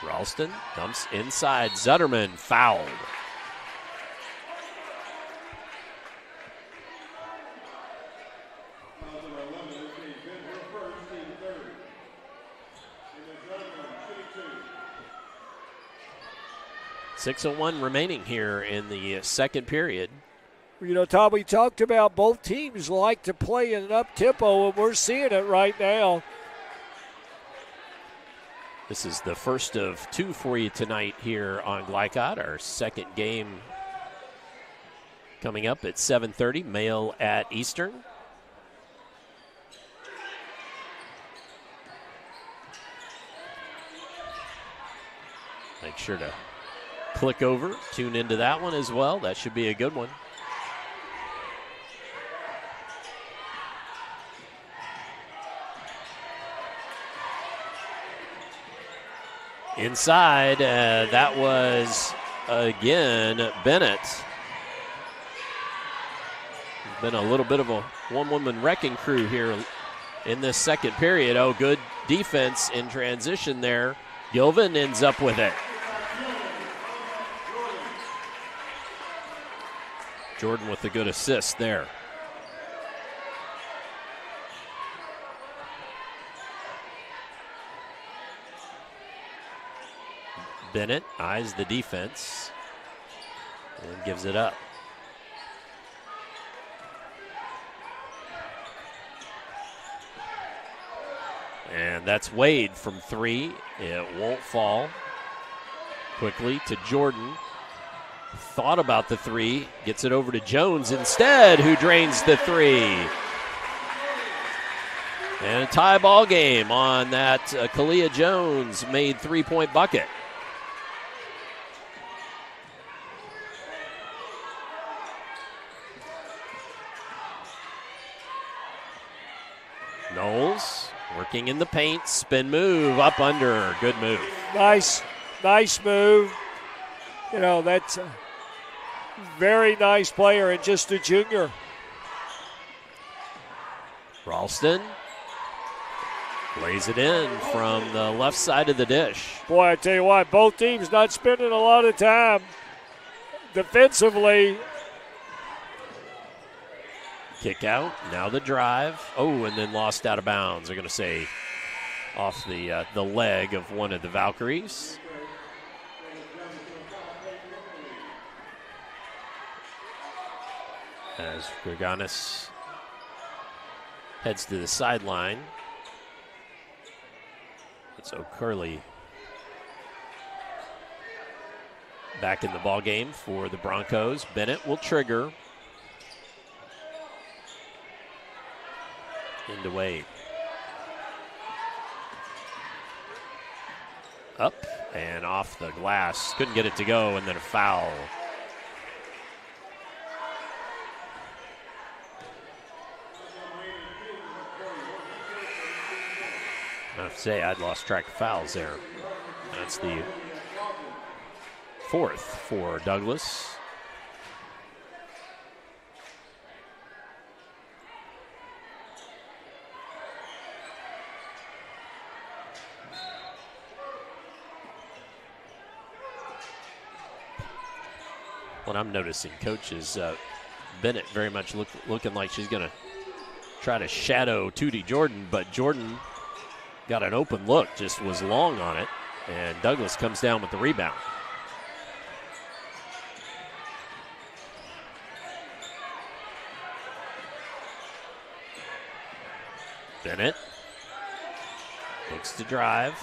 Ralston dumps inside. Zutterman fouled. .601 remaining here in the second period. You know, Tom, we talked about both teams like to play in an up-tempo, and we're seeing it right now. This is the first of 2 for you tonight here on Glycott. Our second game coming up at 7:30, Male at Eastern. Make sure to click over, tune into that one as well. That should be a good one. Inside, that was, again, Bennett. Been a little bit of a one-woman wrecking crew here in this second period. Oh, good defense in transition there. Gilvin ends up with it. Jordan with a good assist there. Bennett eyes the defense and gives it up. And that's Wade from 3. It won't fall. Quickly to Jordan. Thought about the 3. Gets it over to Jones instead, who drains the 3. And a tie ball game on that Kalia Jones made 3-point bucket. Knowles working in the paint, spin move, up under, good move. Nice move. You know, that's a very nice player and just a junior. Ralston lays it in from the left side of the dish. Boy, I tell you what, both teams not spending a lot of time defensively. Kick out, now the drive. Oh, and then lost out of bounds. They're going to say off the leg of one of the Valkyries. As Griganis heads to the sideline. It's O'Curley back in the ball game for the Broncos. Bennett will trigger. Into Wade. Up and off the glass. Couldn't get it to go, and then a foul. I have to say, I'd lost track of fouls there. That's the 4th for Douglas. What I'm noticing, Coach, is Bennett very much looking like she's going to try to shadow Tootie Jordan, but Jordan got an open look, just was long on it, and Douglas comes down with the rebound. Bennett looks to drive,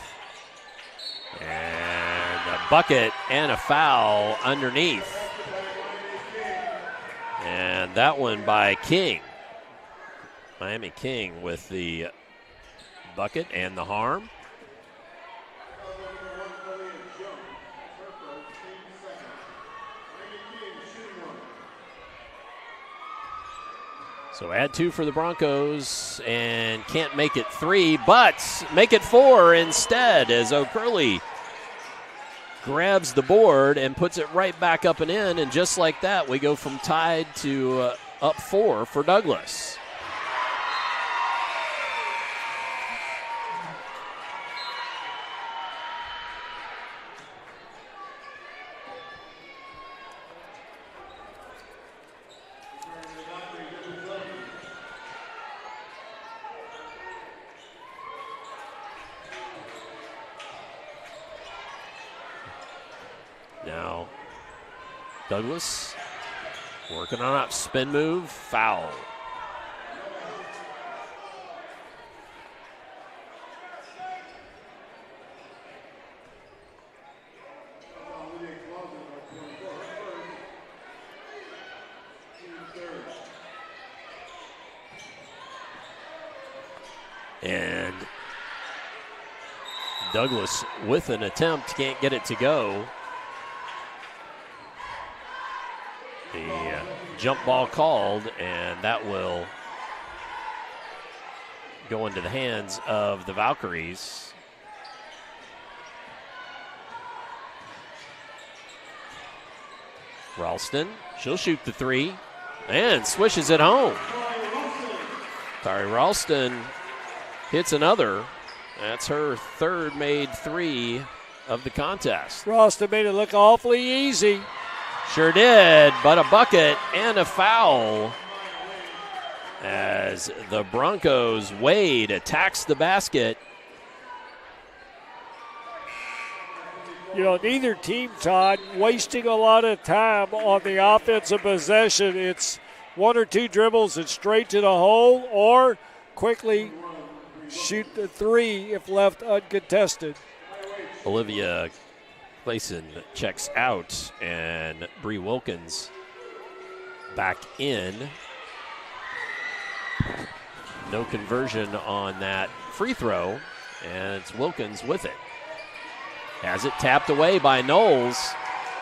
and a bucket and a foul underneath. And that one by King. Miami King with the bucket and the harm. So add 2 for the Broncos and can't make it 3, but make it 4 instead as O'Curley grabs the board and puts it right back up and in, and just like that, we go from tied to up 4 for Douglas. Now, Douglas working on a spin move, foul. And Douglas with an attempt, can't get it to go. The jump ball called, and that will go into the hands of the Valkyries. Ralston, she'll shoot the 3 and swishes it home. Tari Ralston hits another. That's her 3rd made 3 of the contest. Ralston made it look awfully easy. Sure did, but a bucket and a foul as the Broncos' Wade attacks the basket. You know, neither team, Todd, wasting a lot of time on the offensive possession. It's 1 or 2 dribbles and straight to the hole, or quickly shoot the 3 if left uncontested. Olivia Clayson checks out, and Bree Wilkins back in. No conversion on that free throw, and it's Wilkins with it. Has it tapped away by Knowles,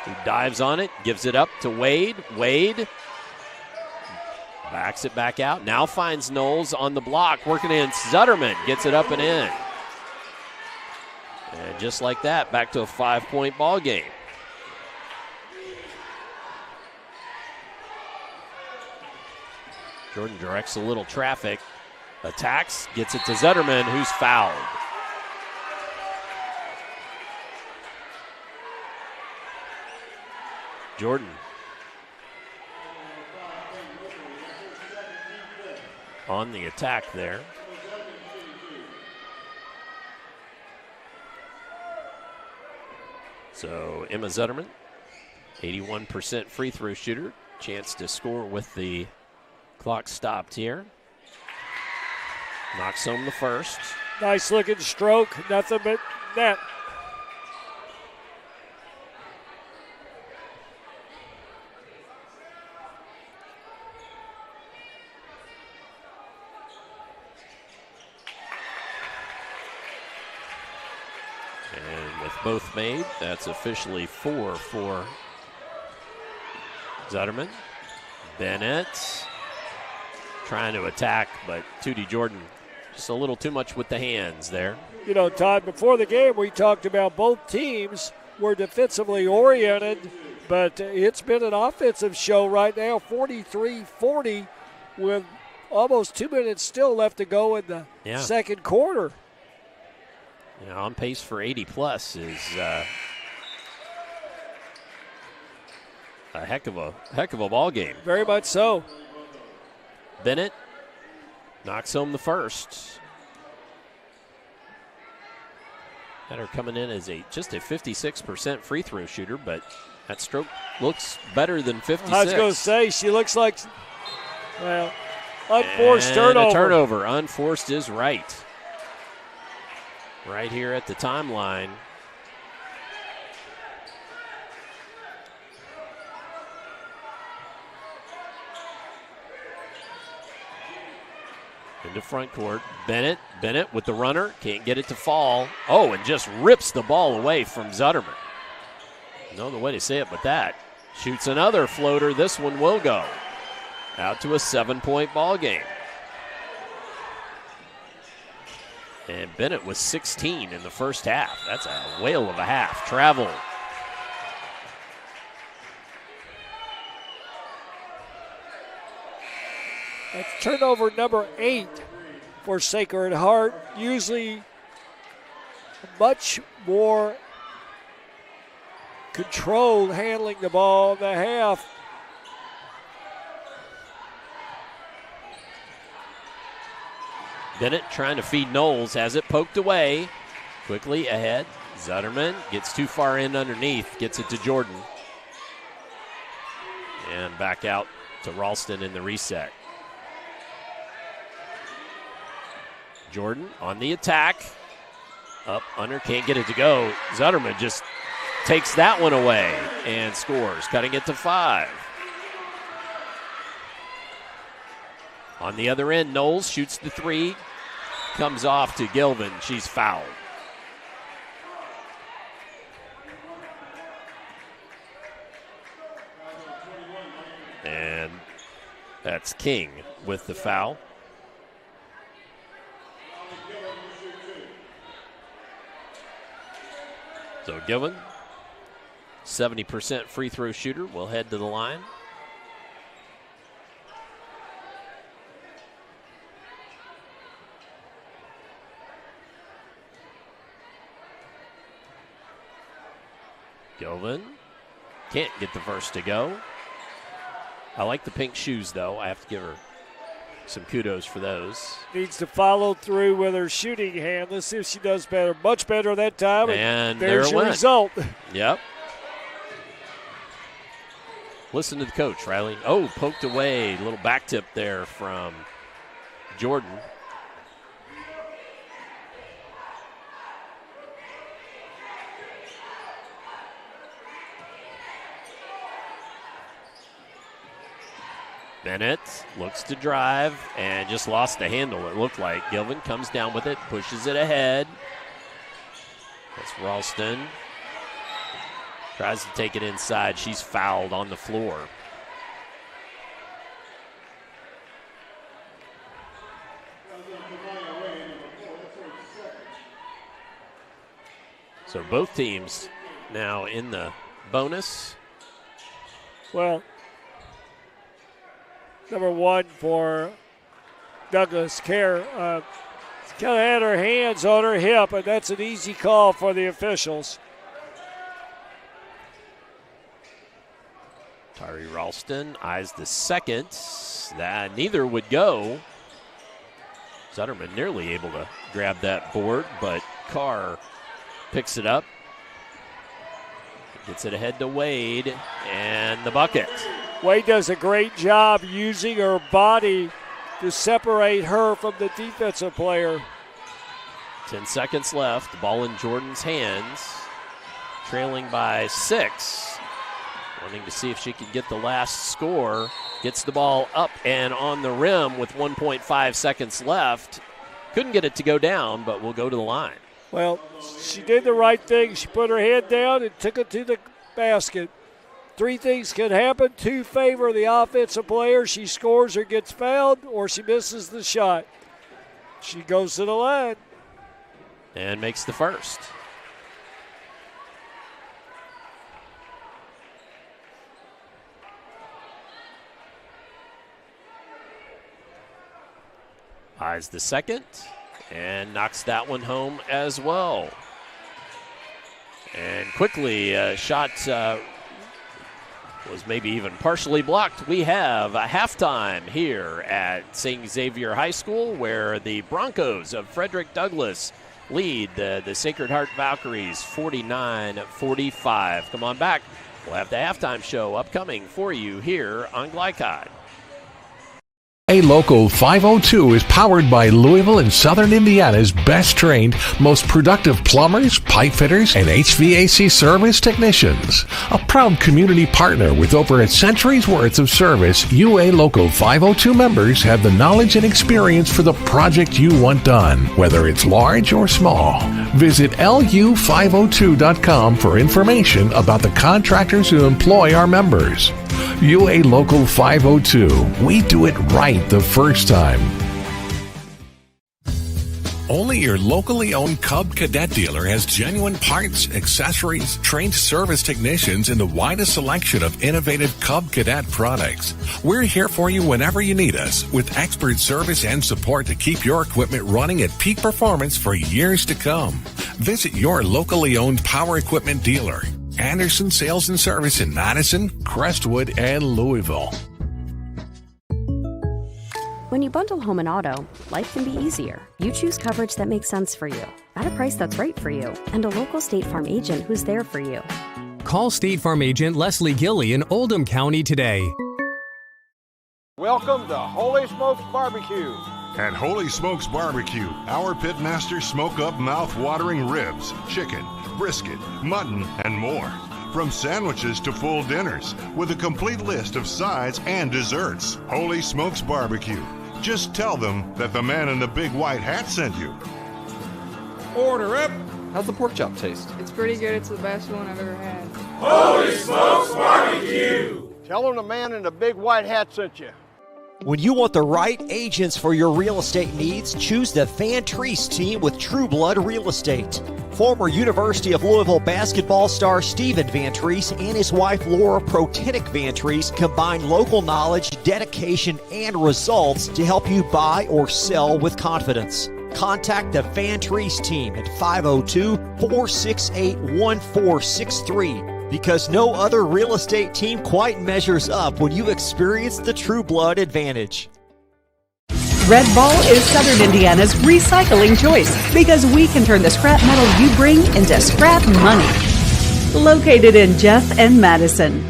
who dives on it, gives it up to Wade. Wade backs it back out. Now finds Knowles on the block, working against Zutterman. Gets it up and in. And just like that, back to a 5-point ball game. Jordan directs a little traffic. Attacks, gets it to Zutterman, who's fouled. Jordan on the attack there. So Emma Zutterman, 81% free throw shooter. Chance to score with the clock stopped here. Knocks home the first. Nice looking stroke, nothing but net. And with both made, that's officially 4 for Zutterman. Bennett trying to attack, but Tootie Jordan just a little too much with the hands there. You know, Todd, before the game we talked about both teams were defensively oriented, but it's been an offensive show right now, 43-40 with almost 2 minutes still left to go in the second quarter. You know, on pace for 80+ is a heck of a ball game. Very much so. Bennett knocks home the first. Had her coming in as just a 56% free throw shooter, but that stroke looks better than 56. I was going to say, she looks like, well, unforced turnover. A turnover. Unforced is right. Right here at the timeline. Into front court. Bennett with the runner. Can't get it to fall. Oh, and just rips the ball away from Zutterman. No other way to say it but that. Shoots another floater. This one will go. Out to a 7-point ball game. And Bennett was 16 in the first half. That's a whale of a half. Travel. That's turnover number 8 for Sacred Heart. Usually much more controlled handling the ball in the half. Bennett trying to feed Knowles, has it poked away. Quickly ahead. Zutterman gets too far in underneath, gets it to Jordan. And back out to Ralston in the reset. Jordan on the attack. Up under, can't get it to go. Zutterman just takes that one away and scores, cutting it to 5. On the other end, Knowles shoots the 3. Comes off to Gilvin. She's fouled. And that's King with the foul. So Gilvin, 70% free throw shooter, will head to the line. Gilvin can't get the first to go. I like the pink shoes, though. I have to give her some kudos for those. Needs to follow through with her shooting hand. Let's see if she does better. Much better that time. And there's there your result. Yep. Listen to the coach, Riley. Oh, poked away. A little back tip there from Jordan. Bennett looks to drive and just lost the handle, it looked like. Gilvin comes down with it, pushes it ahead. That's Ralston. Tries to take it inside. She's fouled on the floor. So both teams now in the bonus. Well, number one for Douglas Kerr kind of had her hands on her hip, and that's an easy call for the officials. Tyree Ralston eyes the second. That neither would go. Zutterman nearly able to grab that board, but Carr picks it up. Gets it ahead to Wade, and the bucket. Wade does a great job using her body to separate her from the defensive player. 10 seconds left. The ball in Jordan's hands. Trailing by 6. Wanting to see if she can get the last score. Gets the ball up and on the rim with 1.5 seconds left. Couldn't get it to go down, but will go to the line. Well, she did the right thing. She put her head down and took it to the basket. 3 things can happen. 2 favor the offensive player. She scores or gets fouled, or she misses the shot. She goes to the line. And makes the first. Eyes the second. And knocks that one home as well. And quickly, shot was maybe even partially blocked. We have a halftime here at St. Xavier High School, where the Broncos of Frederick Douglass lead the Sacred Heart Valkyries 49-45. Come on back. We'll have the halftime show upcoming for you here on Glycod. A Local 502 is powered by Louisville and Southern Indiana's best trained, most productive plumbers, pipe fitters, and HVAC service technicians. A proud community partner with over a century's worth of service, UA Local 502 members have the knowledge and experience for the project you want done, whether it's large or small. Visit lu502.com for information about the contractors who employ our members. UA Local 502. We do it right the first time. Only your locally owned Cub Cadet dealer has genuine parts, accessories, trained service technicians, and the widest selection of innovative Cub Cadet products. We're here for you whenever you need us, with expert service and support to keep your equipment running at peak performance for years to come. Visit your locally owned power equipment dealer. Anderson Sales and Service in Madison, Crestwood, and Louisville. When you bundle home and auto, life can be easier. You choose coverage that makes sense for you, at a price that's right for you, and a local State Farm agent who's there for you. Call State Farm agent Leslie Gilly in Oldham County today. Welcome to Holy Smokes Barbecue. At Holy Smokes Barbecue, our pitmasters smoke up mouth-watering ribs, chicken, brisket, mutton, and more. From sandwiches to full dinners, with a complete list of sides and desserts. Holy Smokes Barbecue. Just tell them that the man in the big white hat sent you. Order up! How's the pork chop taste? It's pretty good. It's the best one I've ever had. Holy Smokes Barbecue! Tell them the man in the big white hat sent you. When you want the right agents for your real estate needs, choose the Van Treese team with True Blood Real Estate. Former University of Louisville basketball star Stephen Van Treese and his wife Laura Protinick Van Treese combine local knowledge, dedication, and results to help you buy or sell with confidence. Contact the Van Treese team at 502-468-1463. Because no other real estate team quite measures up when you experience the True Blood advantage. Red Ball is Southern Indiana's recycling choice because we can turn the scrap metal you bring into scrap money. Located in Jeff and Madison.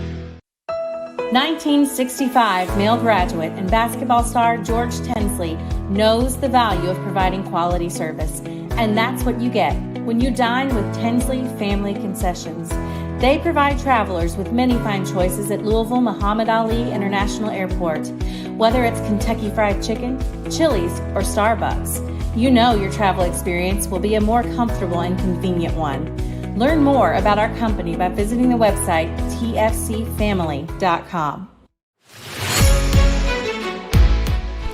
1965 male graduate and basketball star George Tensley knows the value of providing quality service. And that's what you get when you dine with Tensley Family Concessions. They provide travelers with many fine choices at Louisville Muhammad Ali International Airport. Whether it's Kentucky Fried Chicken, Chili's, or Starbucks, you know your travel experience will be a more comfortable and convenient one. Learn more about our company by visiting the website tfcfamily.com.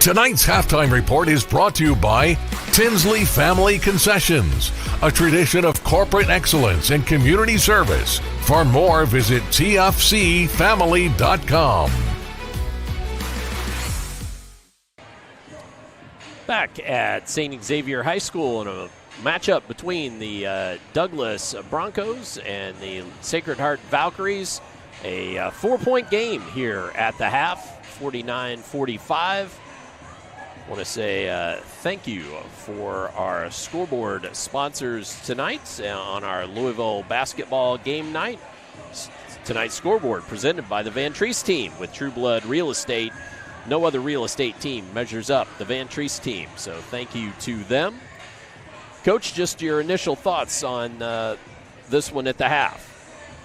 Tonight's halftime report is brought to you by Tinsley Family Concessions, a tradition of corporate excellence and community service. For more, visit tfcfamily.com. Back at St. Xavier High School in a matchup between the Douglas Broncos and the Sacred Heart Valkyries. A 4-point game here at the half, 49-45. I want to say thank you for our scoreboard sponsors tonight on our Louisville basketball game night. Tonight's scoreboard presented by the Van Treese team with True Blood Real Estate. No other real estate team measures up the Van Treese team, so thank you to them. Coach, just your initial thoughts on this one at the half.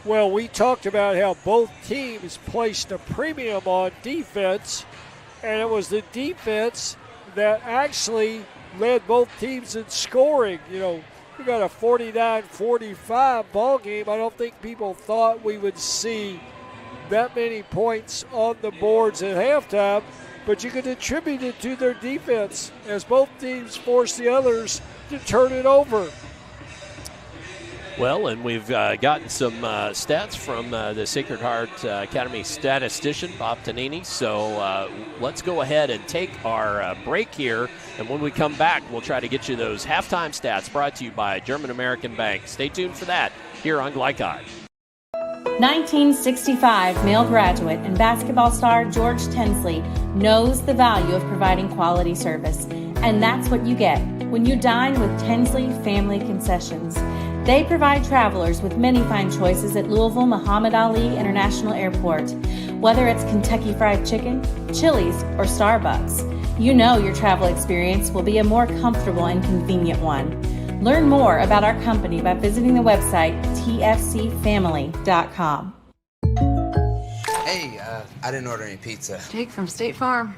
Well, we talked about how both teams placed a premium on defense, and it was the defense that actually led both teams in scoring. You know, we got a 49-45 ball game. I don't think people thought we would see that many points on the boards at halftime, but you could attribute it to their defense as both teams forced the others to turn it over. Well, and we've gotten some stats from the Sacred Heart Academy statistician, Bob Tonini. So let's go ahead and take our break here. And when we come back, we'll try to get you those halftime stats brought to you by German American Bank. Stay tuned for that here on Glycod. 1965 male graduate and basketball star George Tensley knows the value of providing quality service. And that's what you get when you dine with Tensley Family Concessions. They provide travelers with many fine choices at Louisville Muhammad Ali International Airport. Whether it's Kentucky Fried Chicken, Chili's, or Starbucks, you know your travel experience will be a more comfortable and convenient one. Learn more about our company by visiting the website tfcfamily.com. Hey, I didn't order any pizza. Jake from State Farm.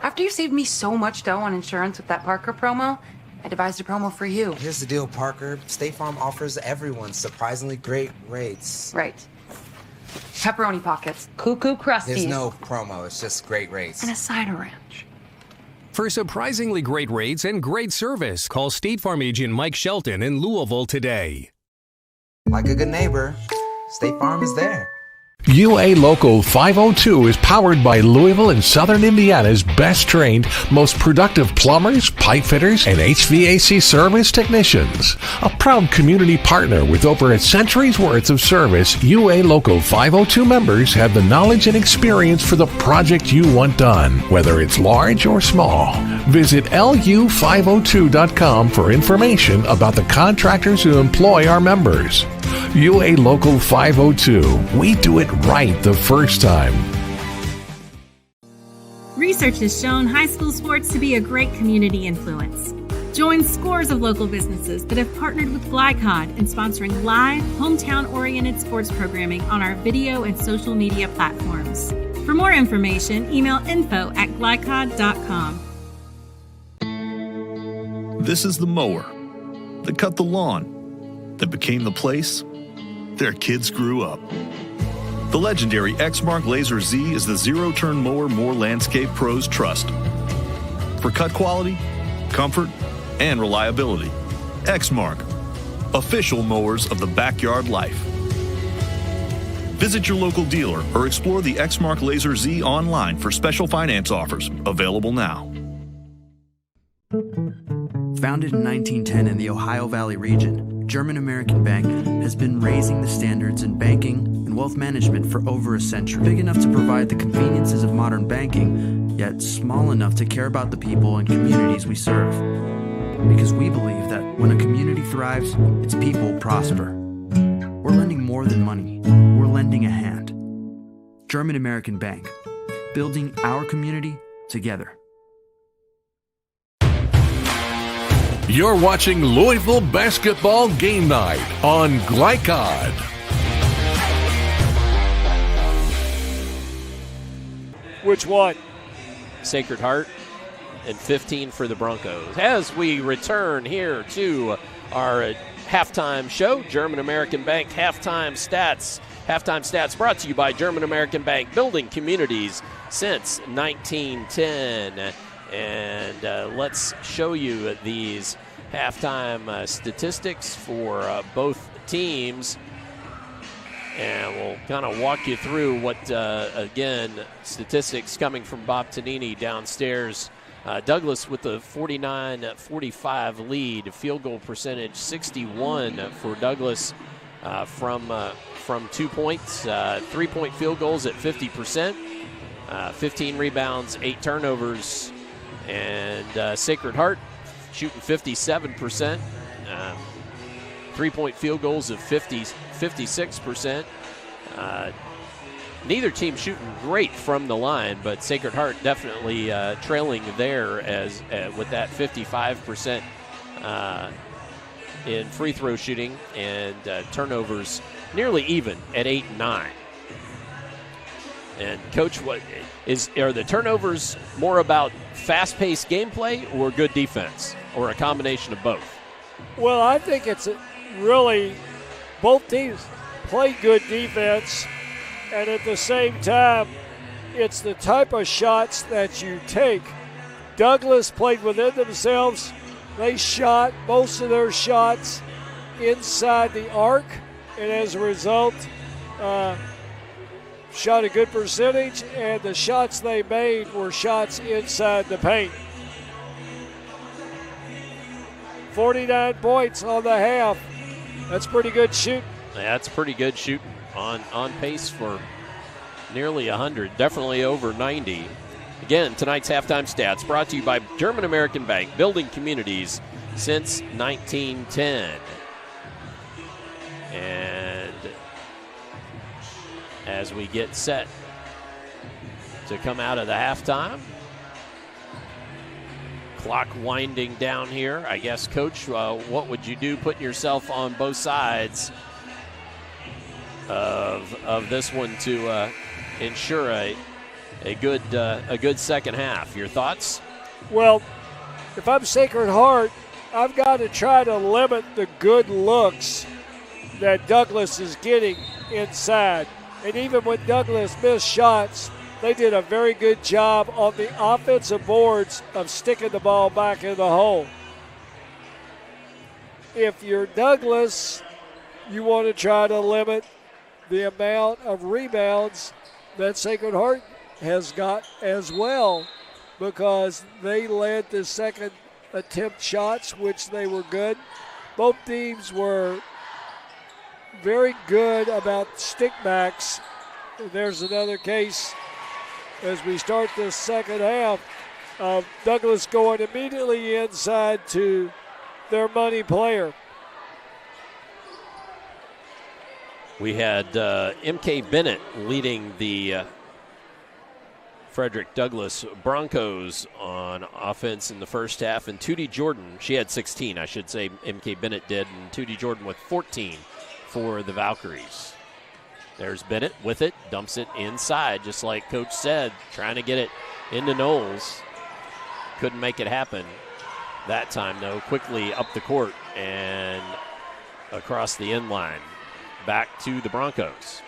After you saved me so much dough on insurance with that Parker promo, I devised a promo for you. Here's the deal, Parker. State Farm offers everyone surprisingly great rates. Right. Pepperoni pockets, cuckoo crusties. There's no promo, it's just great rates. And a cider ranch. For surprisingly great rates and great service, call State Farm agent Mike Shelton in Louisville today. Like a good neighbor, State Farm is there. UA Local 502 is powered by Louisville and Southern Indiana's best trained, most productive plumbers, pipe fitters, and HVAC service technicians. A proud community partner with over a century's worth of service, UA Local 502 members have the knowledge and experience for the project you want done, whether it's large or small. Visit lu502.com for information about the contractors who employ our members. UA Local 502. We do it right the first time. Research has shown high school sports to be a great community influence. Join scores of local businesses that have partnered with Glycod in sponsoring live, hometown-oriented sports programming on our video and social media platforms. For more information, email info@glycod.com. This is the mower that cut the lawn, that became the place their kids grew up. The legendary Exmark Laser Z is the zero-turn mower more landscape pros trust. For cut quality, comfort, and reliability. Exmark, official mowers of the backyard life. Visit your local dealer or explore the Exmark Laser Z online for special finance offers, available now. Founded in 1910 in the Ohio Valley region, German American Bank has been raising the standards in banking and wealth management for over a century. Big enough to provide the conveniences of modern banking, yet small enough to care about the people and communities we serve. Because we believe that when a community thrives, its people prosper. We're lending more than money. We're lending a hand. German American Bank, building our community together. You're watching Louisville Basketball Game Night on Glycod. Which one? Sacred Heart, and 15 for the Broncos. As we return here to our halftime show, German American Bank halftime stats. Halftime stats brought to you by German American Bank, building communities since 1910. And let's show you these halftime statistics for both teams. And we'll kind of walk you through what, again, statistics coming from Bob Tonini downstairs. Douglas with a 49-45 lead. Field goal percentage 61 for Douglas from 2 points. 3-point field goals at 50%. 15 rebounds, 8 turnovers. And Sacred Heart shooting 57%. 3-point field goals of 56%. Neither team shooting great from the line, but Sacred Heart definitely trailing there as with that 55% in free throw shooting, and turnovers nearly even at 8 and 9. And Coach, are the turnovers more about fast-paced gameplay or good defense, or a combination of both? Well, I think it's really both teams play good defense, and at the same time, it's the type of shots that you take. Douglas played within themselves. They shot most of their shots inside the arc, and as a result, shot a good percentage, and the shots they made were shots inside the paint. 49 points on the half. That's pretty good shooting. That's pretty good shooting. On pace for nearly 100, definitely over 90. Again, tonight's halftime stats brought to you by German American Bank, building communities since 1910. And as we get set to come out of the halftime, clock winding down here. I guess, Coach, what would you do putting yourself on both sides of this one to ensure a good second half? Your thoughts? Well, if I'm Sacred Heart, I've got to try to limit the good looks that Douglas is getting inside. And even when Douglas missed shots, they did a very good job on the offensive boards of sticking the ball back in the hole. If you're Douglas, you want to try to limit the amount of rebounds that Sacred Heart has got as well, because they led the second attempt shots, which they were good. Both teams were very good about stickbacks. There's another case as we start this second half of Douglas going immediately inside to their money player. We had M.K. Bennett leading the Frederick Douglass Broncos on offense in the first half, and Tootie Jordan, she had 16, I should say, M.K. Bennett did, and Tootie Jordan with 14 for the Valkyries. There's Bennett with it, dumps it inside, just like Coach said, trying to get it into Knowles. Couldn't make it happen that time, though. Quickly up the court and across the end line. Back to the Broncos.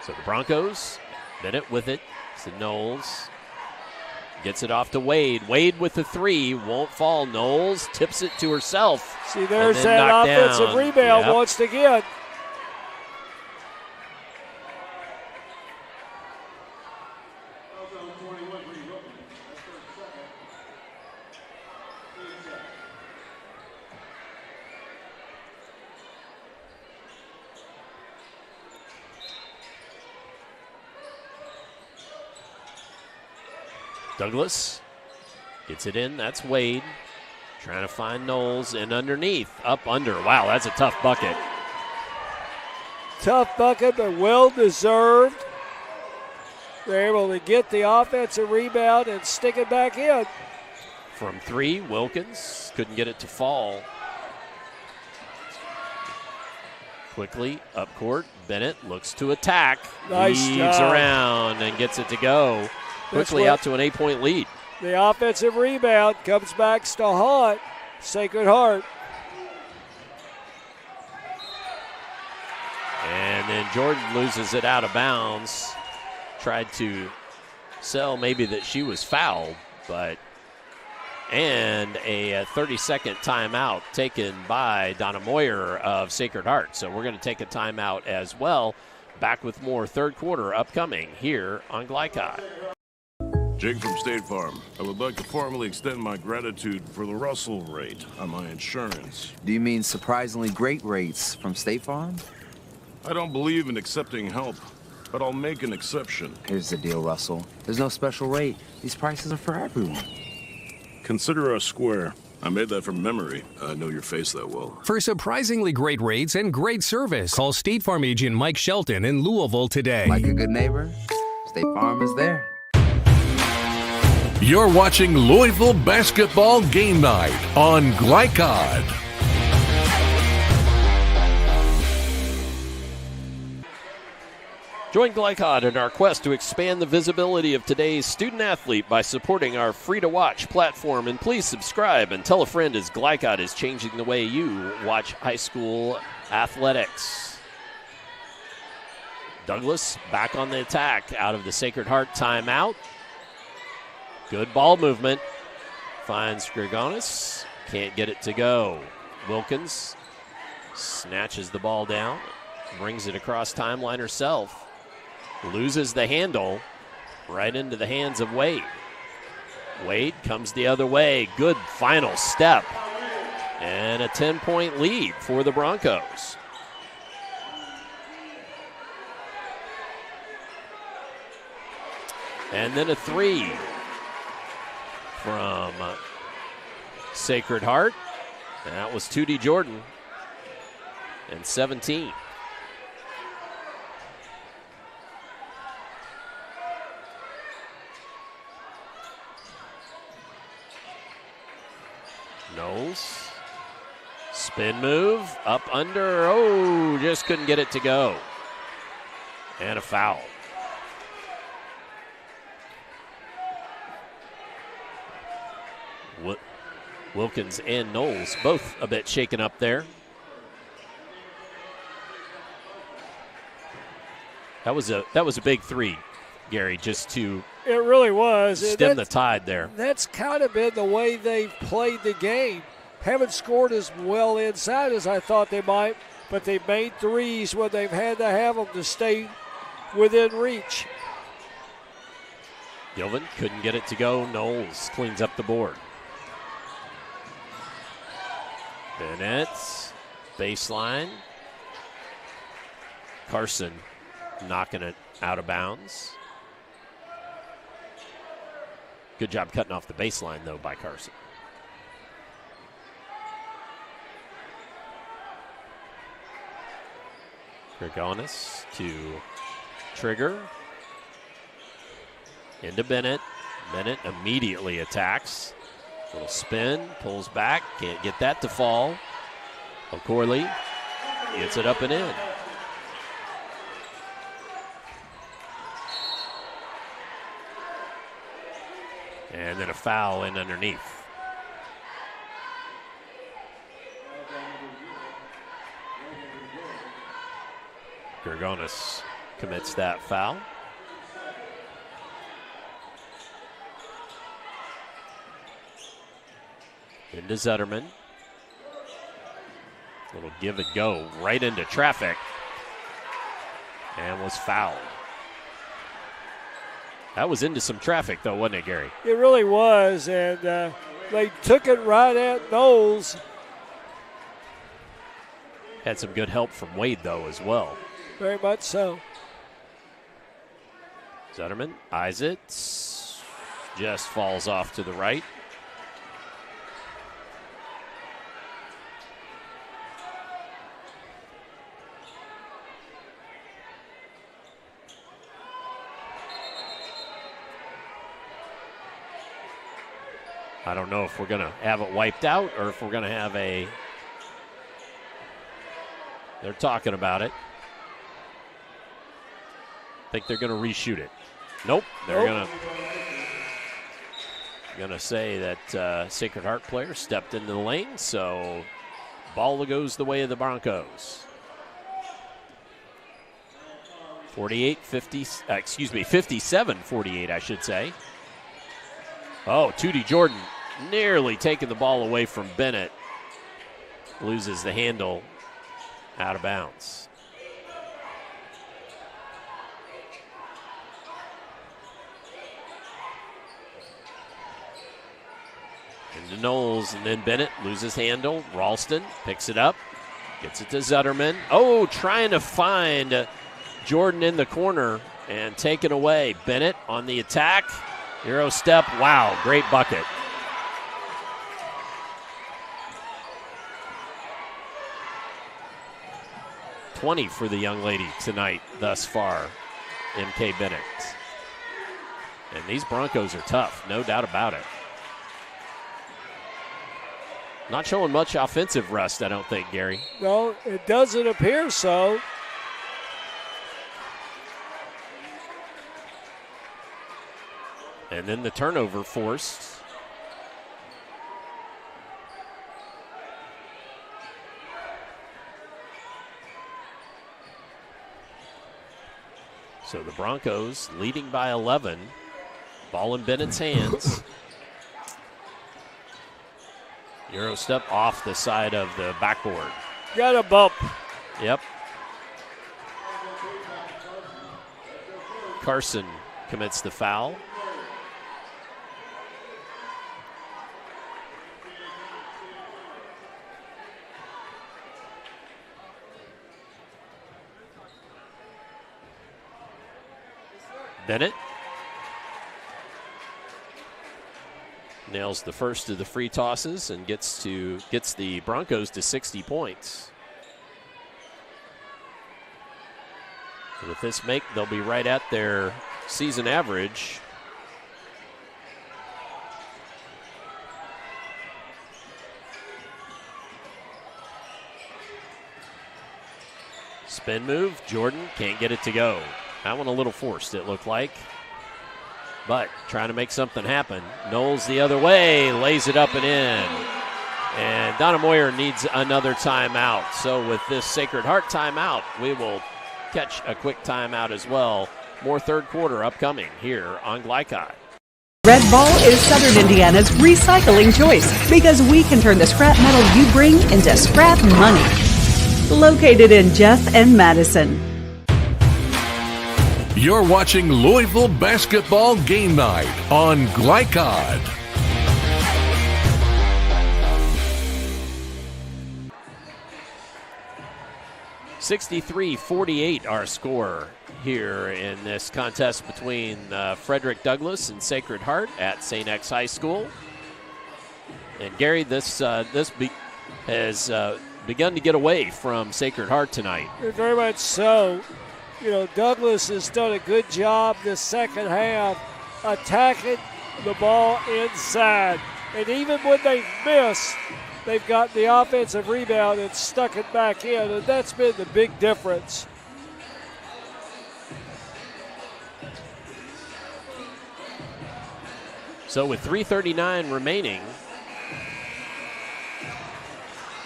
So the Broncos, Bennett with it to Knowles. Gets it off to Wade. Wade with the three, won't fall. Knowles tips it to herself. See, there's that offensive rebound once again. Douglas gets it in. That's Wade. Trying to find Knowles, and underneath, up under. Wow, that's a tough bucket. Tough bucket, but well-deserved. They're able to get the offensive rebound and stick it back in. From 3, Wilkins couldn't get it to fall. Quickly up court, Bennett looks to attack. Nice Weaves job. around and gets it to go. Quickly out to an 8-point lead. The offensive rebound comes back to haunt Sacred Heart. And then Jordan loses it out of bounds. Tried to sell maybe that she was fouled, but and a 30-second timeout taken by Donna Moyer of Sacred Heart. So we're going to take a timeout as well. Back with more third quarter upcoming here on Glycod. Jake from State Farm. I would like to formally extend my gratitude for the Russell rate on my insurance. Do you mean surprisingly great rates from State Farm? I don't believe in accepting help, but I'll make an exception. Here's the deal, Russell. There's no special rate. These prices are for everyone. Consider us square. I made that from memory. I know your face that well. For surprisingly great rates and great service, call State Farm agent Mike Shelton in Louisville today. Like a good neighbor, State Farm is there. You're watching Louisville Basketball Game Night on Glycod. Join Glycod in our quest to expand the visibility of today's student-athlete by supporting our free-to-watch platform. And please subscribe and tell a friend as Glycod is changing the way you watch high school athletics. Douglas back on the attack out of the Sacred Heart timeout. Good ball movement. Finds Grigonis. Can't get it to go. Wilkins snatches the ball down. Brings it across timeline herself. Loses the handle right into the hands of Wade. Wade comes the other way. Good final step. And a 10-point lead for the Broncos. And then a 3 from Sacred Heart. That was Tootie Jordan. And 17. Knowles. Spin move. Up under. Oh, just couldn't get it to go. And a foul. Wilkins and Knowles both a bit shaken up there. That was a big 3, Gary, just to It really was. stem the tide there. That's kind of been the way they've played the game. Haven't scored as well inside as I thought they might, but they've made threes when they've had to have them to stay within reach. Gilvin couldn't get it to go. Knowles cleans up the board. Bennett, baseline. Carson knocking it out of bounds. Good job cutting off the baseline, though, by Carson. Grigonis to Trigger. Into Bennett. Bennett immediately attacks. Little spin, pulls back, can't get that to fall. O'Corley gets it up and in. And then a foul in underneath. Grigonis commits that foul. Into Zetterman. Little give and go right into traffic. And was fouled. That was into some traffic, though, wasn't it, Gary? It really was, and they took it right at Knowles. Had some good help from Wade, though, as well. Very much so. Zetterman eyes it. Just falls off to the right. I don't know if we're going to have it wiped out or if we're going to have a... They're talking about it. I think they're going to reshoot it. Nope. They're going to say that Sacred Heart player stepped into the lane, so ball goes the way of the Broncos. 57-48, I should say. Oh, Tootie Jordan nearly taking the ball away from Bennett. Loses the handle, out of bounds. Into Knowles, and then Bennett loses handle. Ralston picks it up, gets it to Zutterman. Oh, trying to find Jordan in the corner and taken away. Bennett on the attack. Euro step. Wow, great bucket. $20 for the young lady tonight thus far, MK Bennett. And these Broncos are tough, no doubt about it. Not showing much offensive rust, I don't think, Gary. No, it doesn't appear so. And then the turnover forced. So the Broncos leading by 11. Ball in Bennett's hands. Euro step off the side of the backboard. Got a bump. Yep. Carson commits the foul. Bennett nails the first of the free tosses and gets the Broncos to 60 points. And with this make, they'll be right at their season average. Spin move, Jordan can't get it to go. That one a little forced, it looked like. But trying to make something happen. Knowles the other way, lays it up and in. And Donna Moyer needs another timeout. So with this Sacred Heart timeout, we will catch a quick timeout as well. More third quarter upcoming here on Glycod. Red Ball is Southern Indiana's recycling choice because we can turn the scrap metal you bring into scrap money. Located in Jeff and Madison. You're watching Louisville Basketball Game Night on Glycod. (63-48) our score here in this contest between Frederick Douglass and Sacred Heart at St. X High School. And Gary, this has begun to get away from Sacred Heart tonight. Very much so. You know, Douglas has done a good job this second half attacking the ball inside. And even when they miss, they've got the offensive rebound and stuck it back in, and that's been the big difference. So with 3:39 remaining,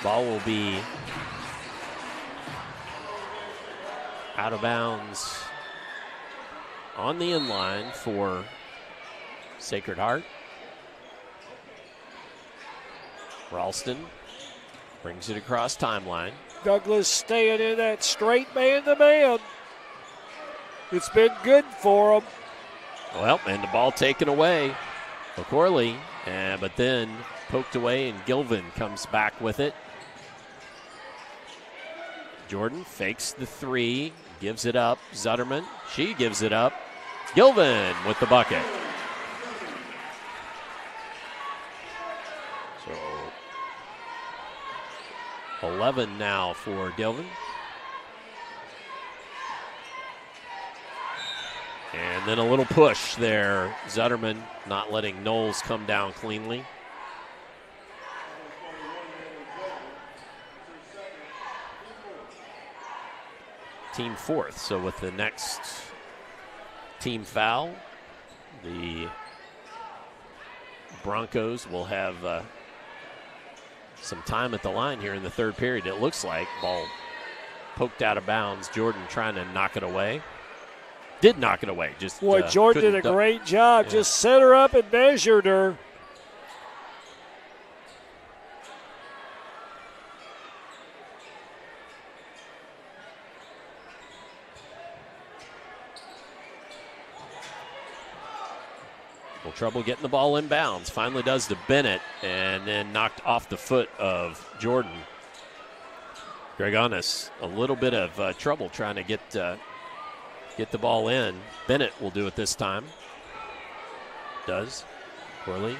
ball will be out of bounds on the inline for Sacred Heart. Ralston brings it across timeline. Douglas staying in that straight man-to-man. It's been good for them. Well, and the ball taken away. McCorley, but then poked away, and Gilvin comes back with it. Jordan fakes the three, gives it up. Zutterman, she gives it up. Gilvin with the bucket. So 11 now for Gilvin. And then a little push there. Zutterman not letting Knowles come down cleanly. team fourth. So with the next team foul, the Broncos will have some time at the line here in the third period. It looks like ball poked out of bounds. Jordan trying to knock it away. Did knock it away. Just boy, Jordan did a great job. Yeah. Just set her up and measured her. Trouble getting the ball in bounds. Finally does to Bennett, and then knocked off the foot of Jordan. Greg Honest, a little bit of trouble trying to get the ball in. Bennett will do it this time. Does. Corley.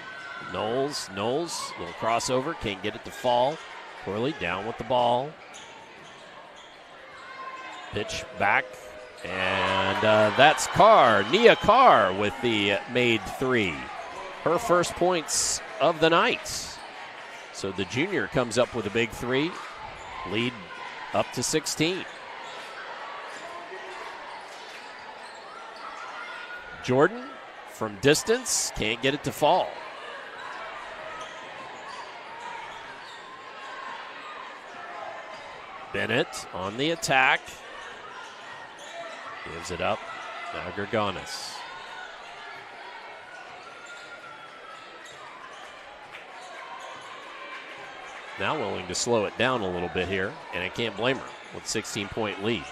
Knowles, little crossover, can't get it to fall. Corley down with the ball. Pitch back. And that's Nia Carr with the made three. Her first points of the night. So the junior comes up with a big three. Lead up to 16. Jordan from distance, can't get it to fall. Bennett on the attack. Gives it up. Now Gergonis. Now willing to slow it down a little bit here, and I can't blame her with 16-point lead.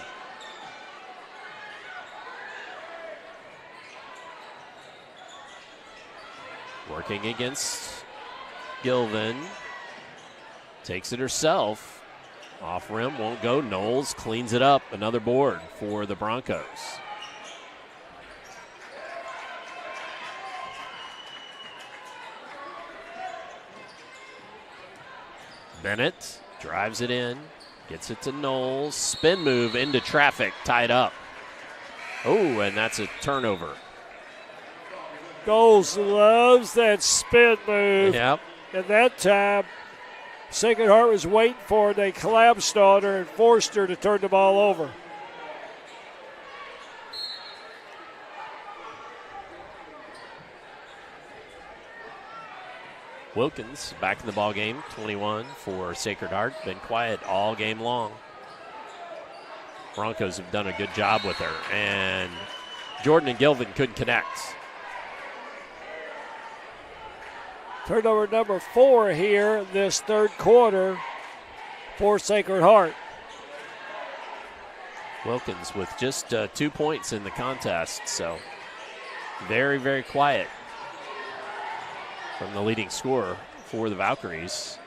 Working against Gilvin. Takes it herself. Off rim, won't go. Knowles cleans it up. Another board for the Broncos. Bennett drives it in, gets it to Knowles. Spin move into traffic, tied up. Oh, and that's a turnover. Knowles loves that spin move. Yep. And that time, Sacred Heart was waiting for it. They collapsed on her and forced her to turn the ball over. Wilkins back in the ball game, 21 for Sacred Heart. Been quiet all game long. Broncos have done a good job with her. And Jordan and Gilvin couldn't connect. Turnover number 4 here this third quarter for Sacred Heart. Wilkins with just 2 points in the contest, so very, very quiet from the leading scorer for the Valkyries.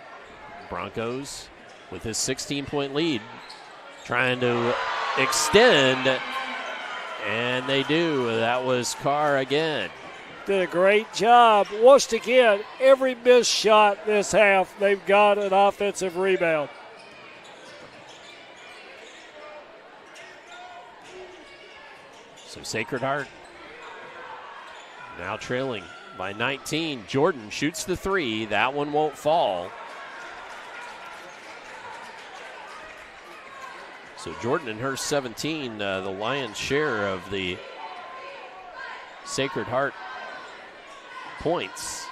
Broncos with his 16-point lead trying to extend, and they do. That was Carr again. Did a great job. Once again, every missed shot this half, they've got an offensive rebound. So Sacred Heart now trailing by 19. Jordan shoots the three. That one won't fall. So Jordan and her 17, the lion's share of the Sacred Heart points,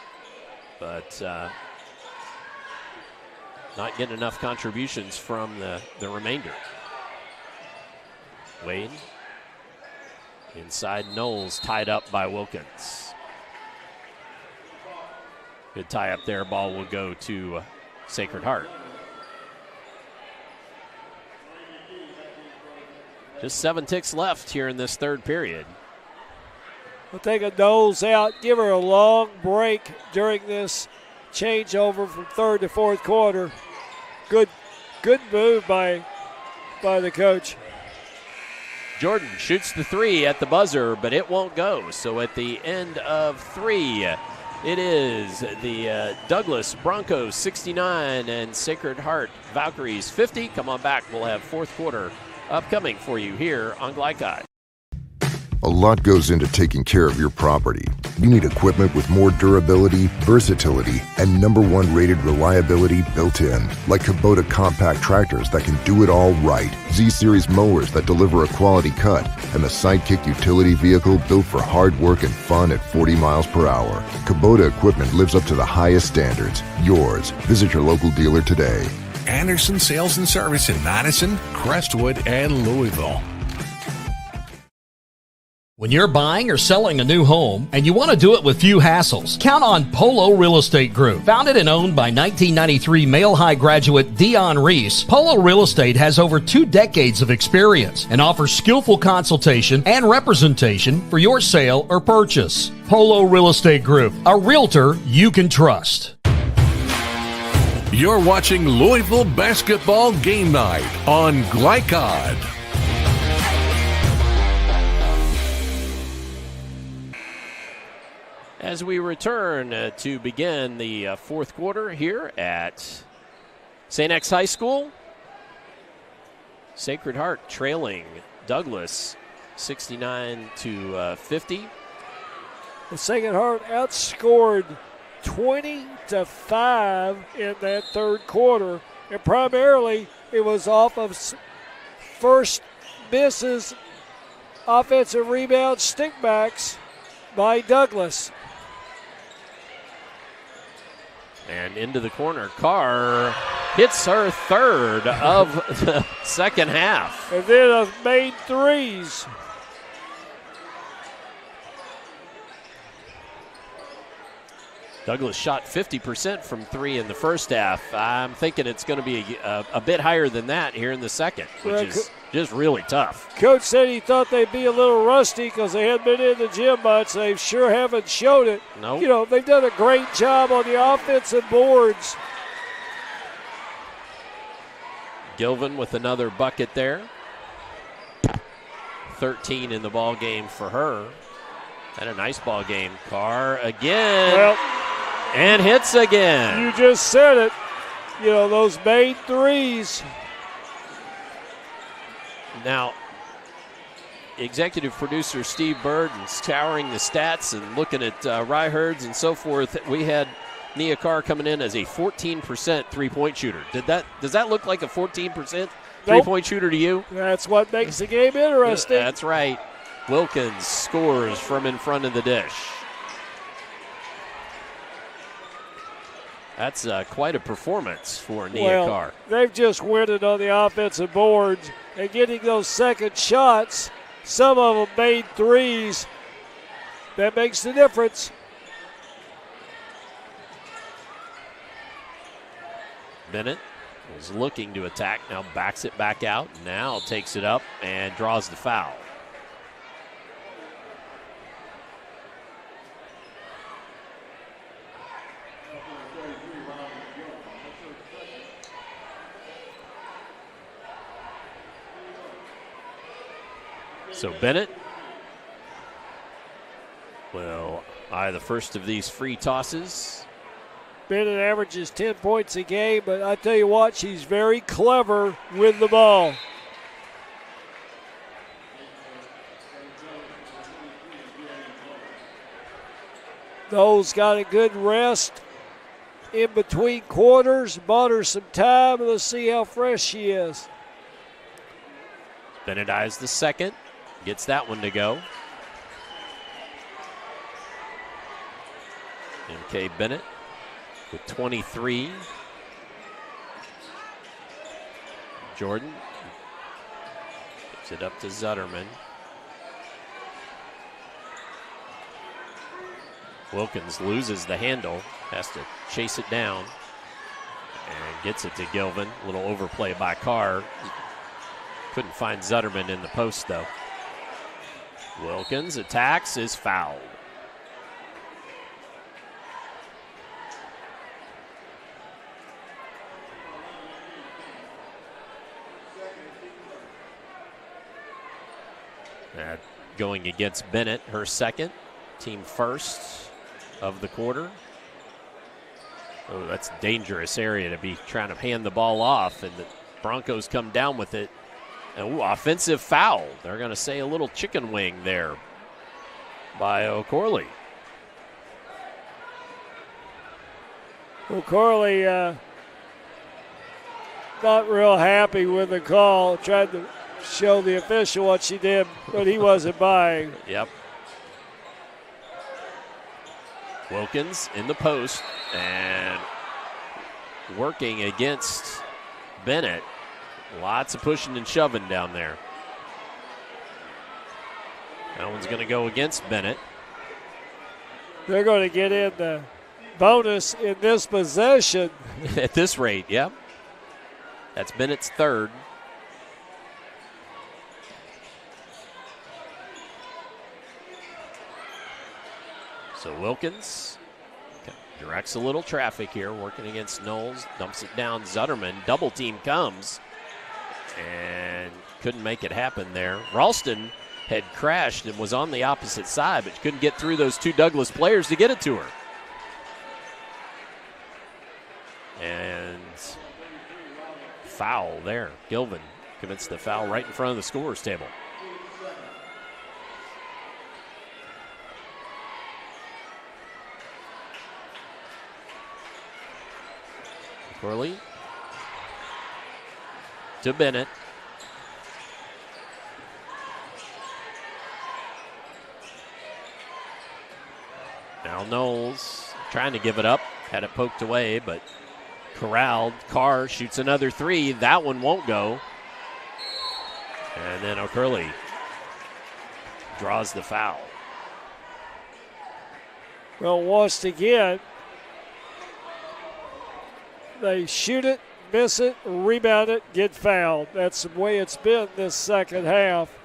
but not getting enough contributions from the remainder. Wade inside Knowles, tied up by Wilkins. Good tie up there. Ball will go to Sacred Heart. Just 7 ticks left here in this third period. We'll take a Knowles out, give her a long break during this changeover from third to fourth quarter. Good move by the coach. Jordan shoots the three at the buzzer, but it won't go. So at the end of 3, it is the Douglas Broncos 69 and Sacred Heart Valkyries 50. Come on back. We'll have fourth quarter upcoming for you here on Glycod. A lot goes into taking care of your property. You need equipment with more durability, versatility, and #1 rated reliability built in, like Kubota compact tractors that can do it all right, Z-Series mowers that deliver a quality cut, and the Sidekick utility vehicle built for hard work and fun at 40 miles per hour. Kubota equipment lives up to the highest standards. Yours. Visit your local dealer today. Anderson Sales and Service in Madison, Crestwood, and Louisville. When you're buying or selling a new home and you want to do it with few hassles, count on Polo Real Estate Group. Founded and owned by 1993 Male High graduate Dion Reese, Polo Real Estate has over 2 decades of experience and offers skillful consultation and representation for your sale or purchase. Polo Real Estate Group, a realtor you can trust. You're watching Louisville Basketball Game Night on Glycod. As we return to begin the fourth quarter here at St. X High School, Sacred Heart trailing Douglas 69-50. The Sacred Heart outscored 20-5 in that third quarter, and primarily it was off of first misses, offensive rebound, stickbacks by Douglas. And into the corner, Carr hits her third of the second half. And then made threes. Douglas shot 50% from 3 in the first half. I'm thinking it's going to be a bit higher than that here in the second, which is just really tough. Coach said he thought they'd be a little rusty because they hadn't been in the gym much. They sure haven't showed it. Nope. You know, they've done a great job on the offensive boards. Gilvin with another bucket there. 13 in the ball game for her. And a nice ball game. Carr again. Well, and hits again. You just said it. You know, those made threes. Now, executive producer Steve Bird is scouring the stats and looking at Ryherds and so forth. We had Nia Carr coming in as a 14% three-point shooter. Does that look like a 14% three-point shooter to you? That's what makes the game interesting. That's right. Wilkins scores from in front of the dish. That's quite a performance for Nia Carr. They've just winning on the offensive boards and getting those second shots. Some of them made threes. That makes the difference. Bennett was looking to attack, now backs it back out, now takes it up and draws the foul. So Bennett will eye the first of these free tosses. Bennett averages 10 points a game, but I tell you what, she's very clever with the ball. Those got a good rest in between quarters, bought her some time, and let's see how fresh she is. Bennett eyes the second. Gets that one to go. MK Bennett with 23. Jordan gives it up to Zutterman. Wilkins loses the handle, has to chase it down, and gets it to Gilvin. A little overplay by Carr. Couldn't find Zutterman in the post, though. Wilkins attacks, is fouled. Going against Bennett, her second, team first of the quarter. Oh, that's a dangerous area to be trying to hand the ball off, and the Broncos come down with it. Ooh, offensive foul. They're going to say a little chicken wing there by O'Corley. O'Corley not real happy with the call. Tried to show the official what she did, but he wasn't buying. Yep. Wilkins in the post and working against Bennett. Lots of pushing and shoving down there. That one's going to go against Bennett. They're going to get in the bonus in this possession. At this rate, yep. That's Bennett's third. So Wilkins directs a little traffic here, working against Knowles, dumps it down. Zutterman, double team comes, and couldn't make it happen there. Ralston had crashed and was on the opposite side, but couldn't get through those two Douglas players to get it to her. And foul there. Gilvin commits the foul right in front of the scorer's table. Corley to Bennett. Now Knowles trying to give it up. Had it poked away, but corralled. Carr shoots another three. That one won't go. And then O'Curley draws the foul. Well, once again, they shoot it, miss it, rebound it, get fouled. That's the way it's been this second half.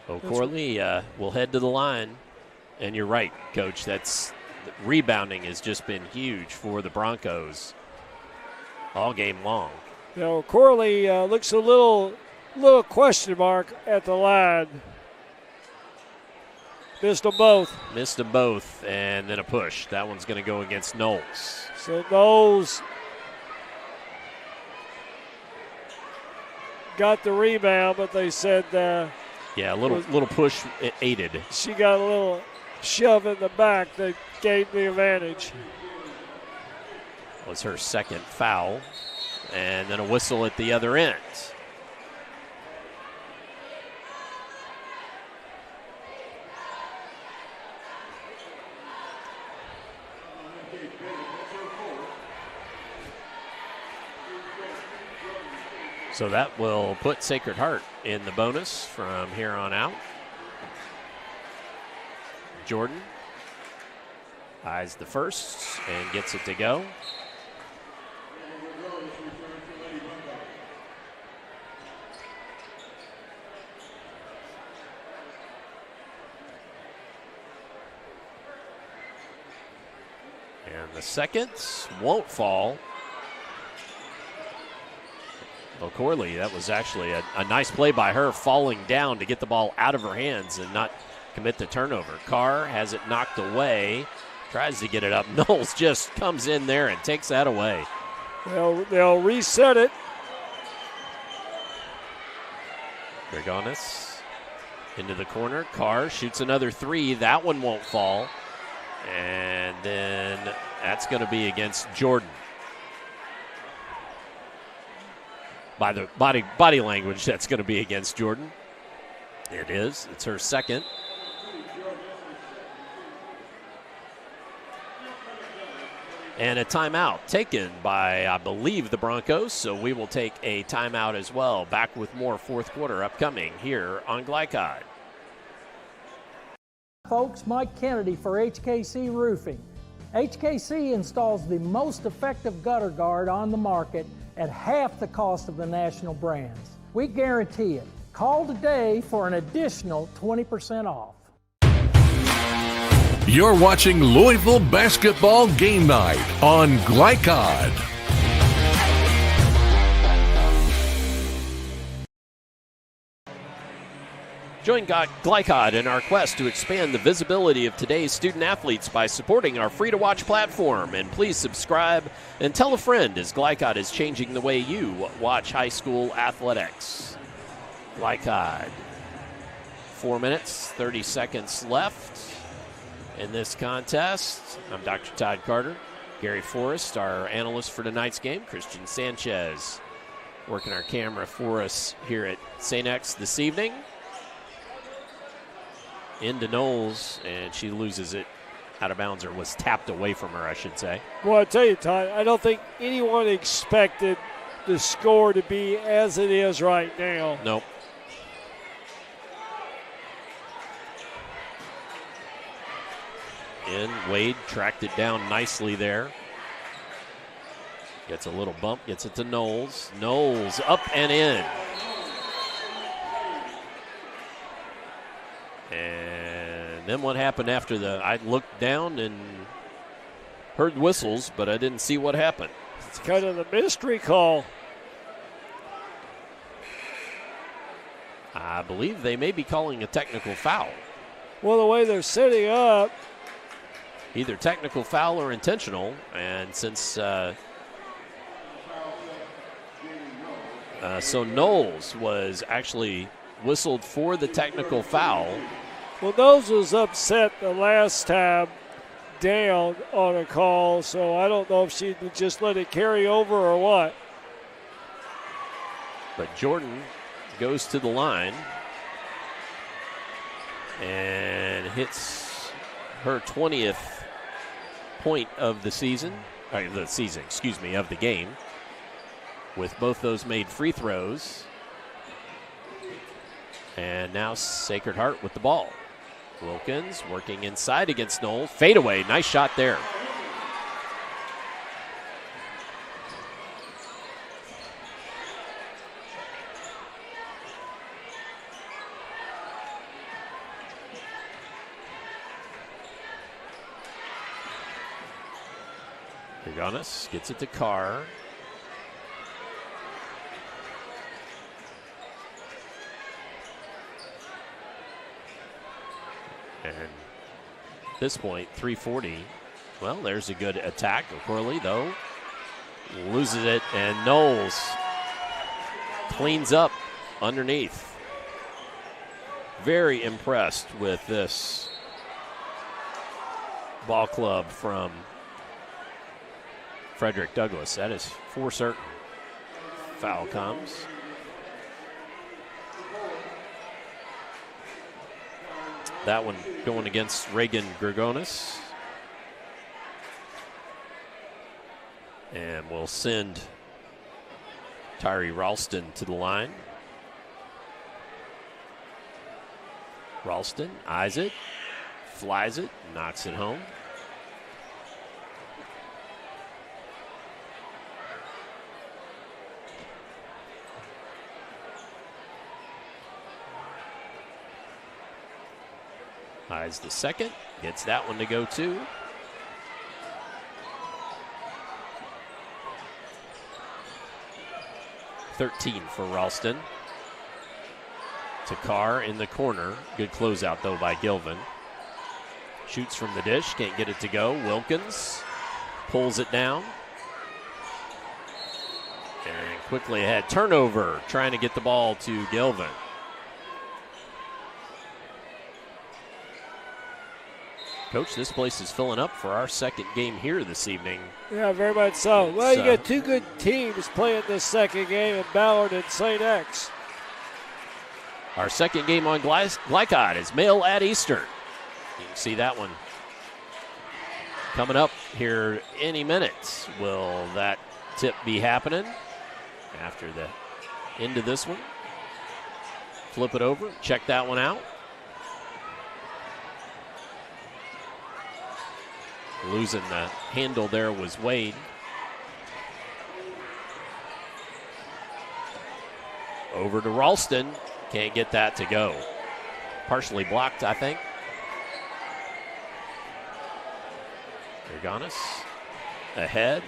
O'Corley will head to the line. And you're right, Coach. Rebounding has just been huge for the Broncos all game long. Now, Corley looks a little question mark at the line. Missed them both. And then a push. That one's going to go against Knowles. So Knowles got the rebound, but they said a little push aided. She got a little shove in the back that gave the advantage. Was her second foul, and then a whistle at the other end. So that will put Sacred Heart in the bonus from here on out. Jordan eyes the first and gets it to go. And the second won't fall. O'Corley, that was actually a nice play by her, falling down to get the ball out of her hands and not commit the turnover. Carr has it knocked away, tries to get it up. Knowles just comes in there and takes that away. They'll reset it. Gregonis into the corner. Carr shoots another three. That one won't fall. And then that's going to be against Jordan. By the body language, that's going to be against Jordan. It is. It's her second. And a timeout taken by, I believe, the Broncos. So we will take a timeout as well. Back with more fourth quarter upcoming here on Glycod. Folks, Mike Kennedy for HKC Roofing. HKC installs the most effective gutter guard on the market at half the cost of the national brands. We guarantee it. Call today for an additional 20% off. You're watching Louisville Basketball Game Night on Glycod. Join Glycod in our quest to expand the visibility of today's student athletes by supporting our free-to-watch platform. And please subscribe and tell a friend, as Glycod is changing the way you watch high school athletics. Glycod 4 minutes, 30 seconds left in this contest. I'm Dr. Todd Carter. Gary Forrest, our analyst for tonight's game. Christian Sanchez working our camera for us here at St. X this evening. Into Knowles, and she loses it out of bounds, or was tapped away from her, I should say. Well, I tell you, Todd, I don't think anyone expected the score to be as it is right now. Nope. And Wade tracked it down nicely there. Gets a little bump, gets it to Knowles. Knowles up and in. And then what happened after I looked down and heard whistles, but I didn't see what happened. It's kind of the mystery call. I believe they may be calling a technical foul. Well, the way they're setting up. Either technical foul or intentional, and since so Knowles was actually whistled for the technical foul. Well, Knowles was upset the last time down on a call, so I don't know if she would just let it carry over or what. But Jordan goes to the line and hits her 20th point of the season, of the game, with both those made free throws. And now Sacred Heart with the ball. Wilkins working inside against Knowles. Fadeaway, nice shot there. Giannis gets it to Carr. And at this point, 3:40. Well, there's a good attack. O'Corley, though, loses it, and Knowles cleans up underneath. Very impressed with this ball club from Frederick Douglass. That is for certain. Foul comes. That one going against Reagan Grigonis. And we'll send Tyree Ralston to the line. Ralston eyes it, flies it, knocks it home. Eyes the second, gets that one to go too. .13 for Ralston. To Carr in the corner. Good closeout though by Gilvin. Shoots from the dish, can't get it to go. Wilkins pulls it down. And quickly ahead. Turnover, trying to get the ball to Gilvin. Coach, this place is filling up for our second game here this evening. Yeah, very much so. Well, you got two good teams playing this second game in Ballard and St. X. Our second game on Glycod is Male at Eastern. You can see that one coming up here any minute. Will that tip be happening after the end of this one? Flip it over, check that one out. Losing the handle there was Wade. Over to Ralston. Can't get that to go. Partially blocked, I think. Ergonis ahead.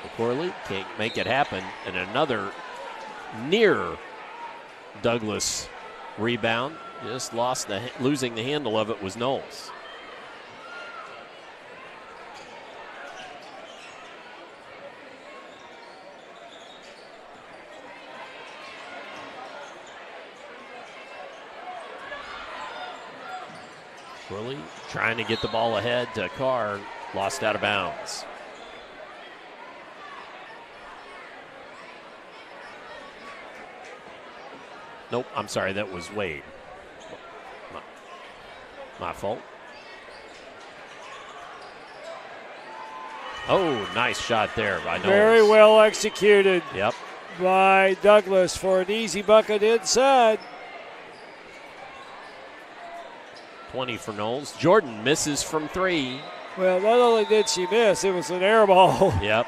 McCorley can't make it happen. And another near Douglas rebound. Just losing the handle of it was Knowles. O'Corley trying to get the ball ahead to Carr, lost out of bounds. Nope, I'm sorry, that was Wade. My fault. Oh, nice shot there by Knowles. Very well executed. Yep. By Douglas for an easy bucket inside. 20 for Knowles. Jordan misses from 3. Well, not only did she miss, it was an air ball. Yep.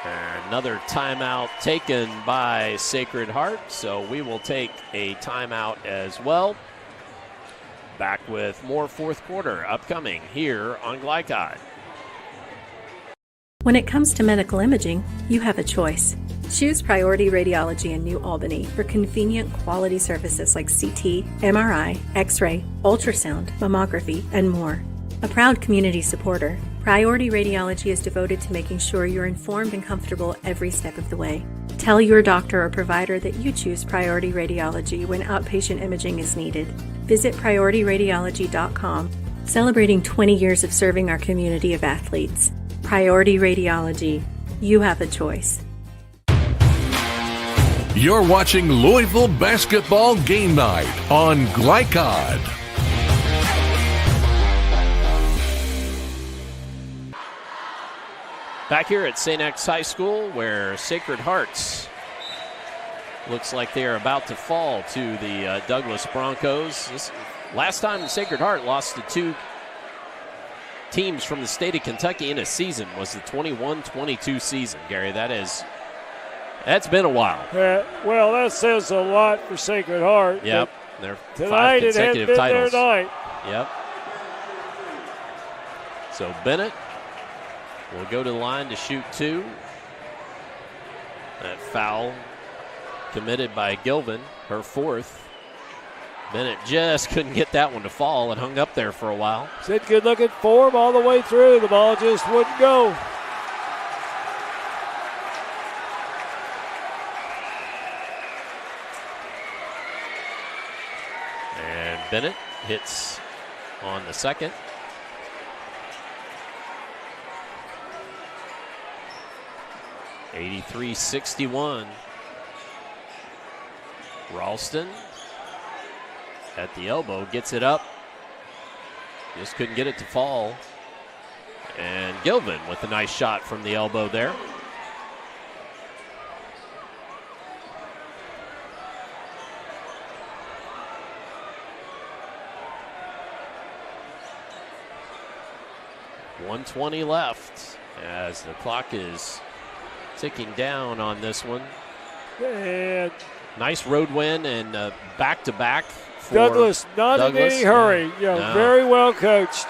And another timeout taken by Sacred Heart, so we will take a timeout as well. Back with more fourth quarter upcoming here on Glycod. When it comes to medical imaging, you have a choice. Choose Priority Radiology in New Albany for convenient quality services like CT, MRI, X-ray, ultrasound, mammography, and more. A proud community supporter, Priority Radiology is devoted to making sure you're informed and comfortable every step of the way. Tell your doctor or provider that you choose Priority Radiology when outpatient imaging is needed. Visit PriorityRadiology.com, celebrating 20 years of serving our community of athletes. Priority Radiology. You have a choice. You're watching Louisville Basketball Game Night on Glycod. Back here at St. X High School, where Sacred Hearts looks like they are about to fall to the Douglas Broncos. Last time Sacred Heart lost to 2 teams from the state of Kentucky in a season was the 21-22 season, Gary. That's been a while. Well, that says a lot for Sacred Heart. Yep. They're tonight 5 consecutive it had been titles. their night. Yep. So Bennett will go to the line to shoot 2. That foul committed by Gilvin, her 4th. Bennett just couldn't get that one to fall and hung up there for a while. Said good looking form all the way through. The ball just wouldn't go. And Bennett hits on the second. (83-61). Ralston at the elbow gets it up. Just couldn't get it to fall. And Gilvin with a nice shot from the elbow there. .120 left as the clock is ticking down on this one. And nice road win and back-to-back for Douglas. Not in any hurry. No. Very well coached.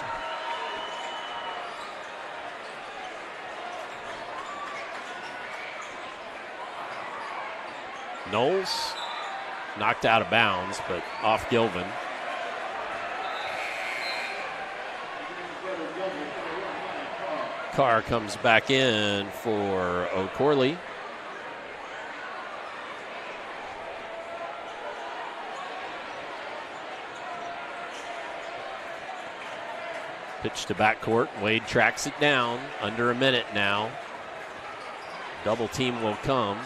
Knowles knocked out of bounds, but off Gilvin. Carr comes back in for O'Corley. Pitch to backcourt. Wade tracks it down. Under a minute now. Double team will come.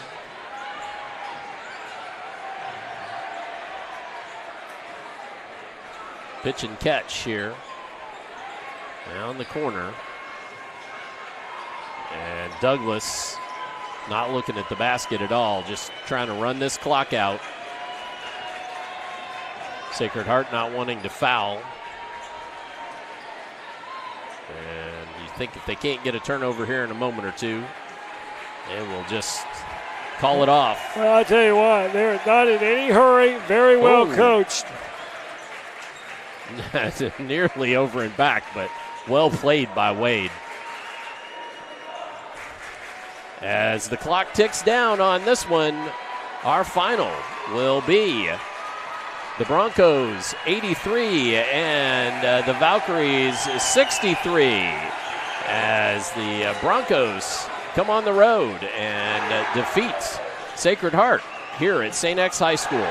Pitch and catch here. Down the corner. And Douglas not looking at the basket at all, just trying to run this clock out. Sacred Heart not wanting to foul. And you think if they can't get a turnover here in a moment or two, they will just call it off. Well, I tell you what, they're not in any hurry, very well coached. Nearly over and back, but well played by Wade. As the clock ticks down on this one, our final will be the Broncos 83 and the Valkyries 63 as the Broncos come on the road and defeat Sacred Heart here at St. X High School.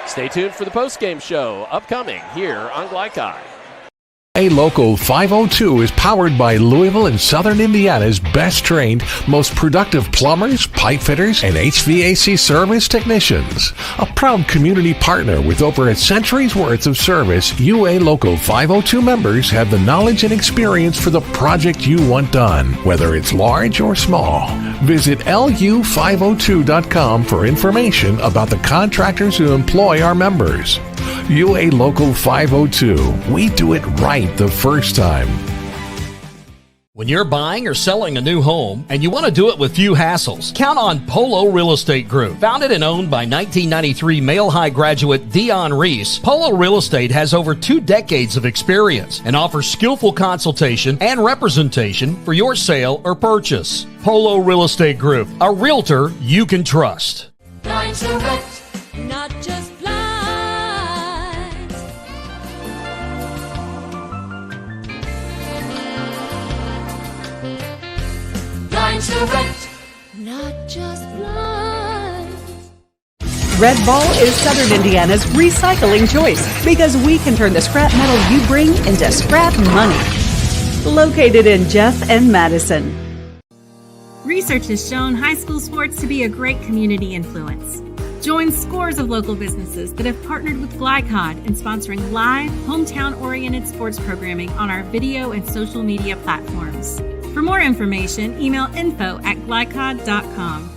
Stay tuned for the postgame show upcoming here on Glycod. A Local 502 is powered by Louisville and Southern Indiana's best trained, most productive plumbers, pipe fitters, and HVAC service technicians. A proud community partner with over a century's worth of service, UA Local 502 members have the knowledge and experience for the project you want done, whether it's large or small. Visit lu502.com for information about the contractors who employ our members. UA Local 502. We do it right the first time. When you're buying or selling a new home and you want to do it with few hassles, count on Polo Real Estate Group. Founded and owned by 1993 Male High graduate Dion Reese, Polo Real Estate has over 2 decades of experience and offers skillful consultation and representation for your sale or purchase. Polo Real Estate Group, a realtor you can trust. Blinds Direct, not just blinds. Blinds Direct, not just blinds. Red Ball is Southern Indiana's recycling choice because we can turn the scrap metal you bring into scrap money. Located in Jeff and Madison. Research has shown high school sports to be a great community influence. Join scores of local businesses that have partnered with Glycod in sponsoring live, hometown-oriented sports programming on our video and social media platforms. For more information, email info@glycod.com.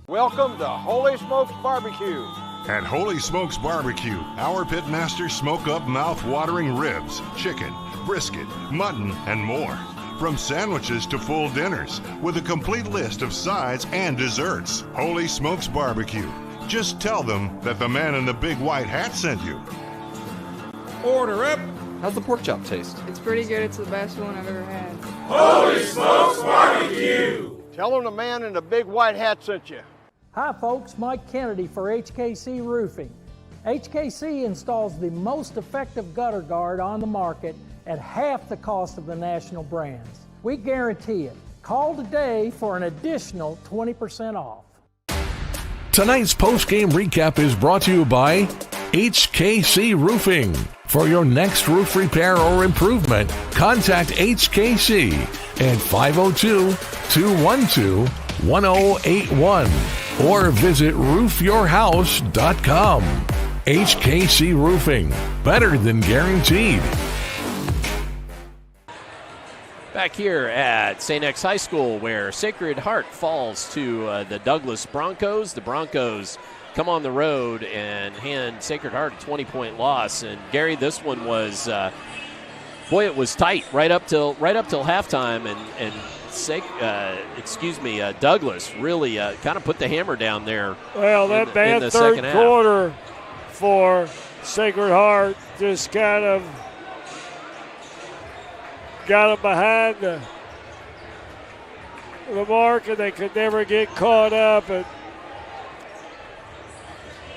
Welcome to Holy Smokes Barbecue. At Holy Smokes Barbecue, our pitmasters smoke up mouth-watering ribs, chicken, brisket, mutton, and more. From sandwiches to full dinners, with a complete list of sides and desserts. Holy Smokes Barbecue. Just tell them that the man in the big white hat sent you. Order up! How's the pork chop taste? It's pretty good. It's the best one I've ever had. Holy Smokes Barbecue! Tell them the man in the big white hat sent you. Hi folks, Mike Kennedy for HKC Roofing. HKC installs the most effective gutter guard on the market at half the cost of the national brands. We guarantee it. Call today for an additional 20% off. Tonight's post-game recap is brought to you by HKC Roofing. For your next roof repair or improvement, contact HKC at 502-212-1081 or visit roofyourhouse.com. HKC Roofing, better than guaranteed. Back here at St. X High School, where Sacred Heart falls to the Douglas Broncos. The Broncos come on the road and hand Sacred Heart a 20-point loss. And Gary, this one was, boy, it was tight right up till halftime, and Douglas really kind of put the hammer down there. Well, that bad third quarter for Sacred Heart just kind of got them behind the mark, and they could never get caught up. And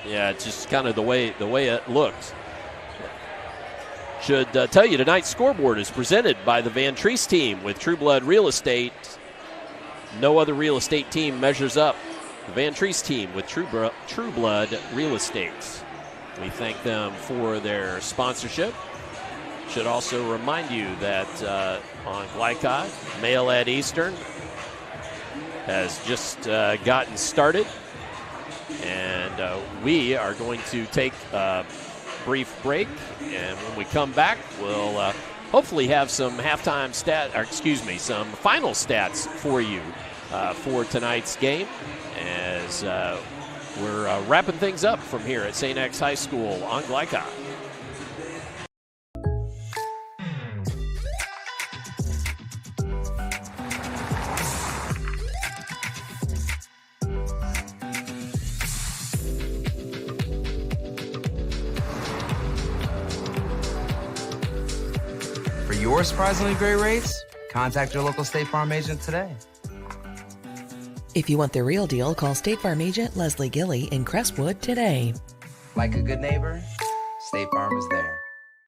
yeah, it's just kind of the way it looked. Should tell you tonight's scoreboard is presented by the Van Treese team with True Blood Real Estate. No other real estate team measures up. The Van Treese team with True Blood Real Estate. We thank them for their sponsorship. Should also remind you that on Glycod, Mail at Eastern has just gotten started. And we are going to take a brief break. And when we come back, we'll hopefully have some some final stats for you for tonight's game as we're wrapping things up from here at St. X High School on Glycod. For your surprisingly great rates, contact your local State Farm agent today. If you want the real deal, call State Farm agent Leslie Gilly in Crestwood today. Like a good neighbor, State Farm is there.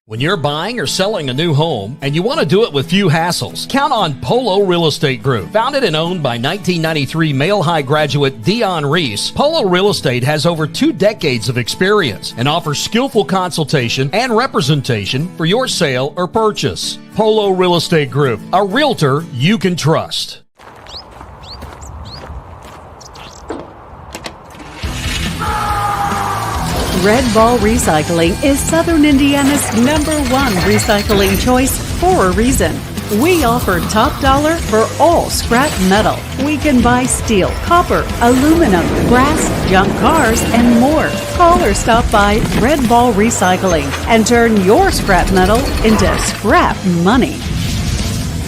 When you're buying or selling a new home and you want to do it with few hassles, count on Polo Real Estate Group. Founded and owned by 1993 Male High graduate Dion Reese, Polo Real Estate has over 2 decades of experience and offers skillful consultation and representation for your sale or purchase. Polo Real Estate Group, a realtor you can trust. Red Ball Recycling is Southern Indiana's #1 recycling choice for a reason. We offer top dollar for all scrap metal. We can buy steel, copper, aluminum, brass, junk cars, and more. Call or stop by Red Ball Recycling and turn your scrap metal into scrap money.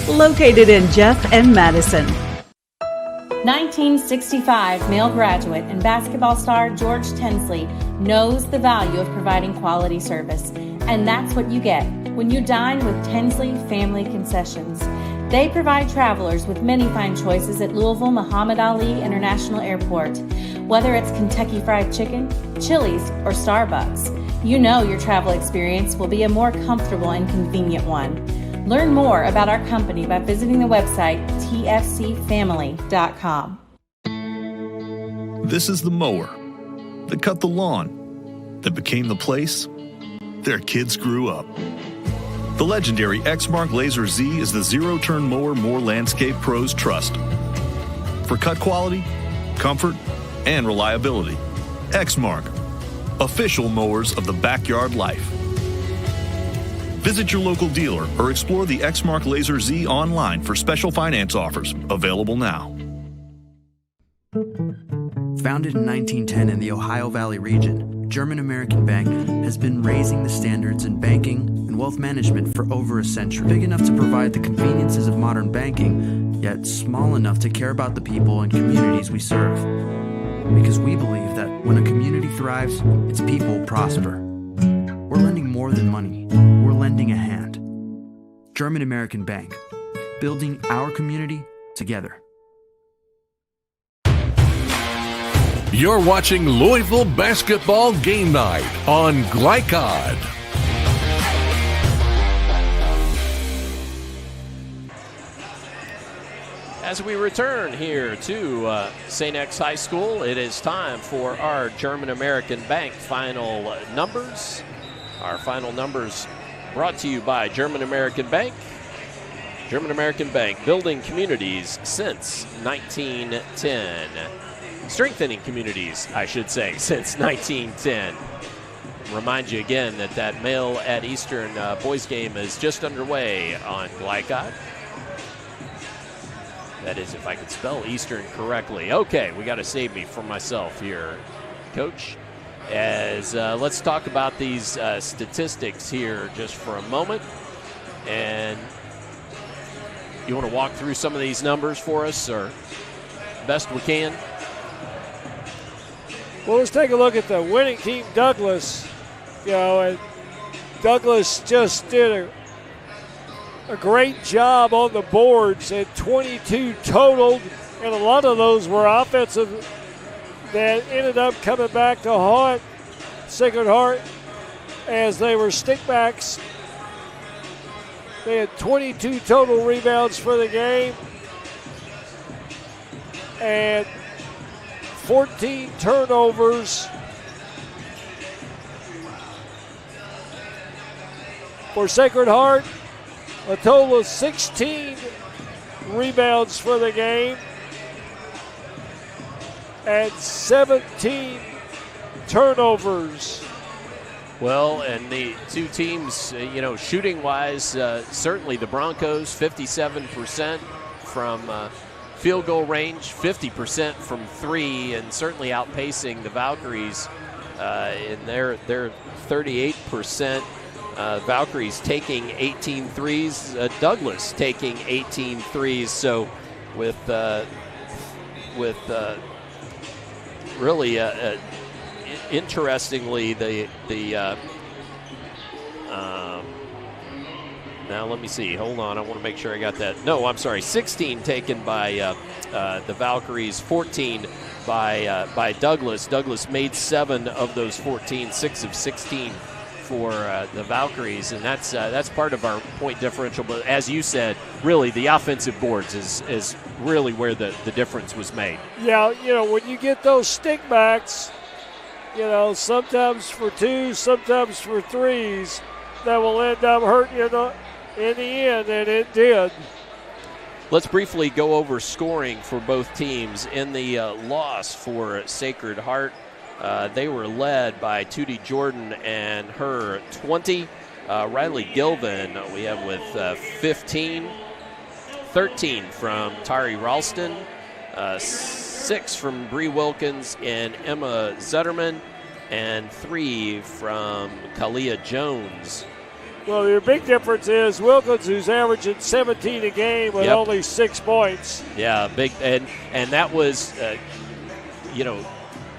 Located in Jeff and Madison. 1965 male graduate and basketball star George Tensley knows the value of providing quality service. And that's what you get when you dine with Tensley Family Concessions. They provide travelers with many fine choices at Louisville Muhammad Ali International Airport. Whether it's Kentucky Fried Chicken, Chili's, or Starbucks, you know your travel experience will be a more comfortable and convenient one. Learn more about our company by visiting the website tfcfamily.com. This is the mower that cut the lawn, that became the place their kids grew up. The legendary Exmark Laser Z is the zero-turn mower more landscape pros trust. For cut quality, comfort, and reliability. Exmark, official mowers of the backyard life. Visit your local dealer or explore the Exmark Laser Z online for special finance offers, available now. Founded in 1910 in the Ohio Valley region, German-American Bank has been raising the standards in banking and wealth management for over a century. Big enough to provide the conveniences of modern banking, yet small enough to care about the people and communities we serve. Because we believe that when a community thrives, its people prosper. We're lending more than money. We're lending a hand. German-American Bank, building our community together. You're watching Louisville Basketball Game Night on Glycod. As we return here to St. X High School, it is time for our German-American Bank final numbers. Our final numbers brought to you by German-American Bank. German-American Bank, building communities since 1910. Strengthening communities, I should say, since 1910. Remind you again that Male at Eastern boys game is just underway on Glycod. That is, if I could spell Eastern correctly. Okay, we got to save me from myself here, Coach. As let's talk about these statistics here just for a moment. And you want to walk through some of these numbers for us, or best we can? Well, let's take a look at the winning team, Douglas. And Douglas just did a great job on the boards at 22 totaled, and a lot of those were offensive that ended up coming back to haunt Sacred Heart as they were stickbacks. They had 22 total rebounds for the game and 14 turnovers. For Sacred Heart, a total of 16 rebounds for the game and 17 turnovers. Well, and the two teams, shooting-wise, certainly the Broncos, 57% from field goal range, 50% from three, and certainly outpacing the Valkyries in their 38%. Valkyries taking 18 threes, Douglas taking 18 threes. So with really interestingly, now let me see. Hold on, I want to make sure I got that. No, I'm sorry. 16 taken by the Valkyries, 14 by Douglas. Douglas made 7 of those 14, 6 of 16 for the Valkyries, and that's part of our point differential. But as you said, really the offensive boards is really where the difference was made. Yeah, when you get those stick backs, sometimes for 2, sometimes for 3s, that will end up hurting you in the end, and it did. Let's briefly go over scoring for both teams. In the loss for Sacred Heart, they were led by Tootie Jordan and her 20. Riley Gilvin we have with 15. 13 from Tari Ralston. 6 from Bree Wilkins and Emma Zetterman. And 3 from Kalia Jones. Well, your big difference is Wilkins, who's averaging 17 a game with only 6 points. Yeah, big, and that was,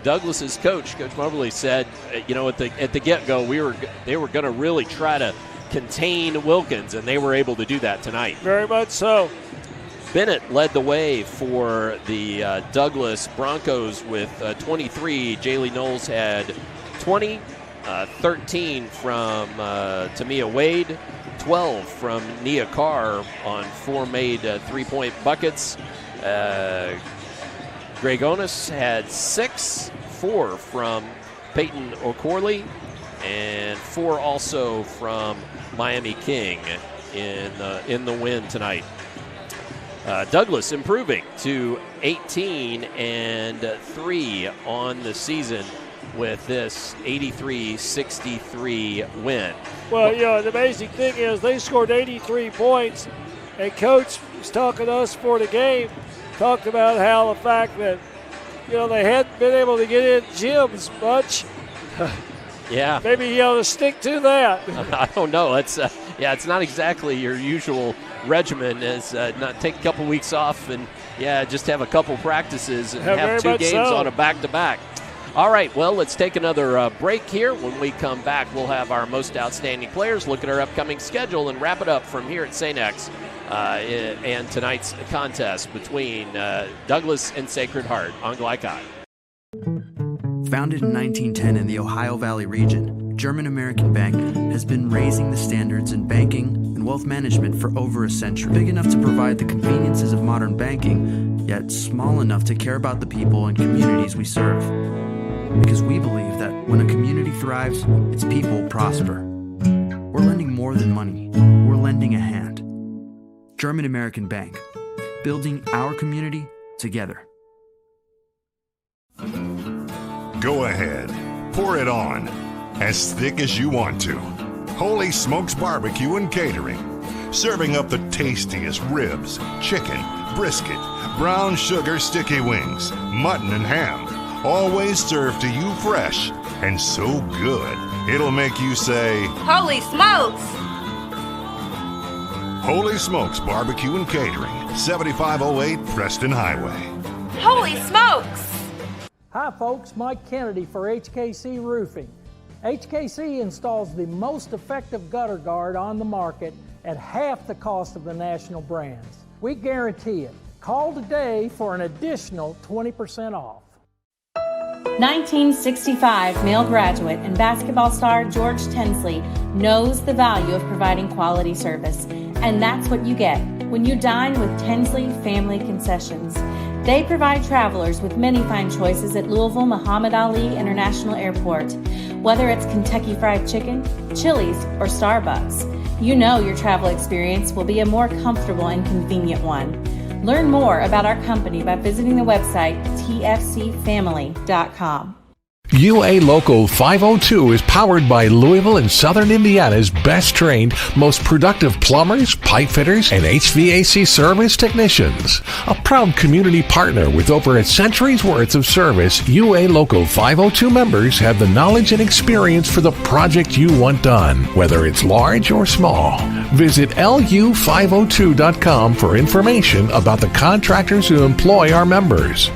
Douglas's coach, Coach Moberly, said, at the get-go, they were going to really try to contain Wilkins, and they were able to do that tonight. Very much so. Bennett led the way for the Douglas Broncos with 23. Jaylee Knowles had 20. 13 from Tamia Wade, 12 from Nia Carr on 4 made 3-point buckets. Gregonis had 6, 4 from Peyton O'Corley, and 4 also from Miami King in the win tonight. Douglas improving to 18-3 on the season with this 83-63 win. Well, the amazing thing is they scored 83 points, and Coach was talking to us for the game, talked about how the fact that, they hadn't been able to get in gyms much. Yeah. Maybe he ought to stick to that. I don't know. It's not exactly your usual regimen. Is not take a couple weeks off and just have a couple practices and have 2 games on a back-to-back. All right, well, let's take another break here. When we come back, we'll have our most outstanding players, look at our upcoming schedule, and wrap it up from here at St. X and tonight's contest between Douglas and Sacred Heart on Glycod. Founded in 1910 in the Ohio Valley region, German American Bank has been raising the standards in banking and wealth management for over a century. Big enough to provide the conveniences of modern banking, yet small enough to care about the people and communities we serve. Because we believe that when a community thrives, its people prosper. We're lending more than money. We're lending a hand. German American Bank, building our community together. Go ahead, pour it on, as thick as you want to. Holy Smokes Barbecue and Catering, serving up the tastiest ribs, chicken, brisket, brown sugar sticky wings, mutton and ham. Always served to you fresh and so good, it'll make you say, Holy smokes! Holy Smokes Barbecue and Catering, 7508 Preston Highway. Holy smokes! Hi folks, Mike Kennedy for HKC Roofing. HKC installs the most effective gutter guard on the market at half the cost of the national brands. We guarantee it. Call today for an additional 20% off. 1965 male graduate and basketball star George Tensley knows the value of providing quality service, and that's what you get when you dine with Tensley Family Concessions. They provide travelers with many fine choices at Louisville Muhammad Ali International Airport. Whether it's Kentucky Fried Chicken, Chili's, or Starbucks, you know your travel experience will be a more comfortable and convenient one. Learn more about our company by visiting the website tfcfamily.com. UA Local 502 is powered by Louisville and Southern Indiana's best trained, most productive plumbers, pipe fitters, and HVAC service technicians. A proud community partner with over a century's worth of service, UA Local 502 members have the knowledge and experience for the project you want done, whether it's large or small. Visit lu502.com for information about the contractors who employ our members.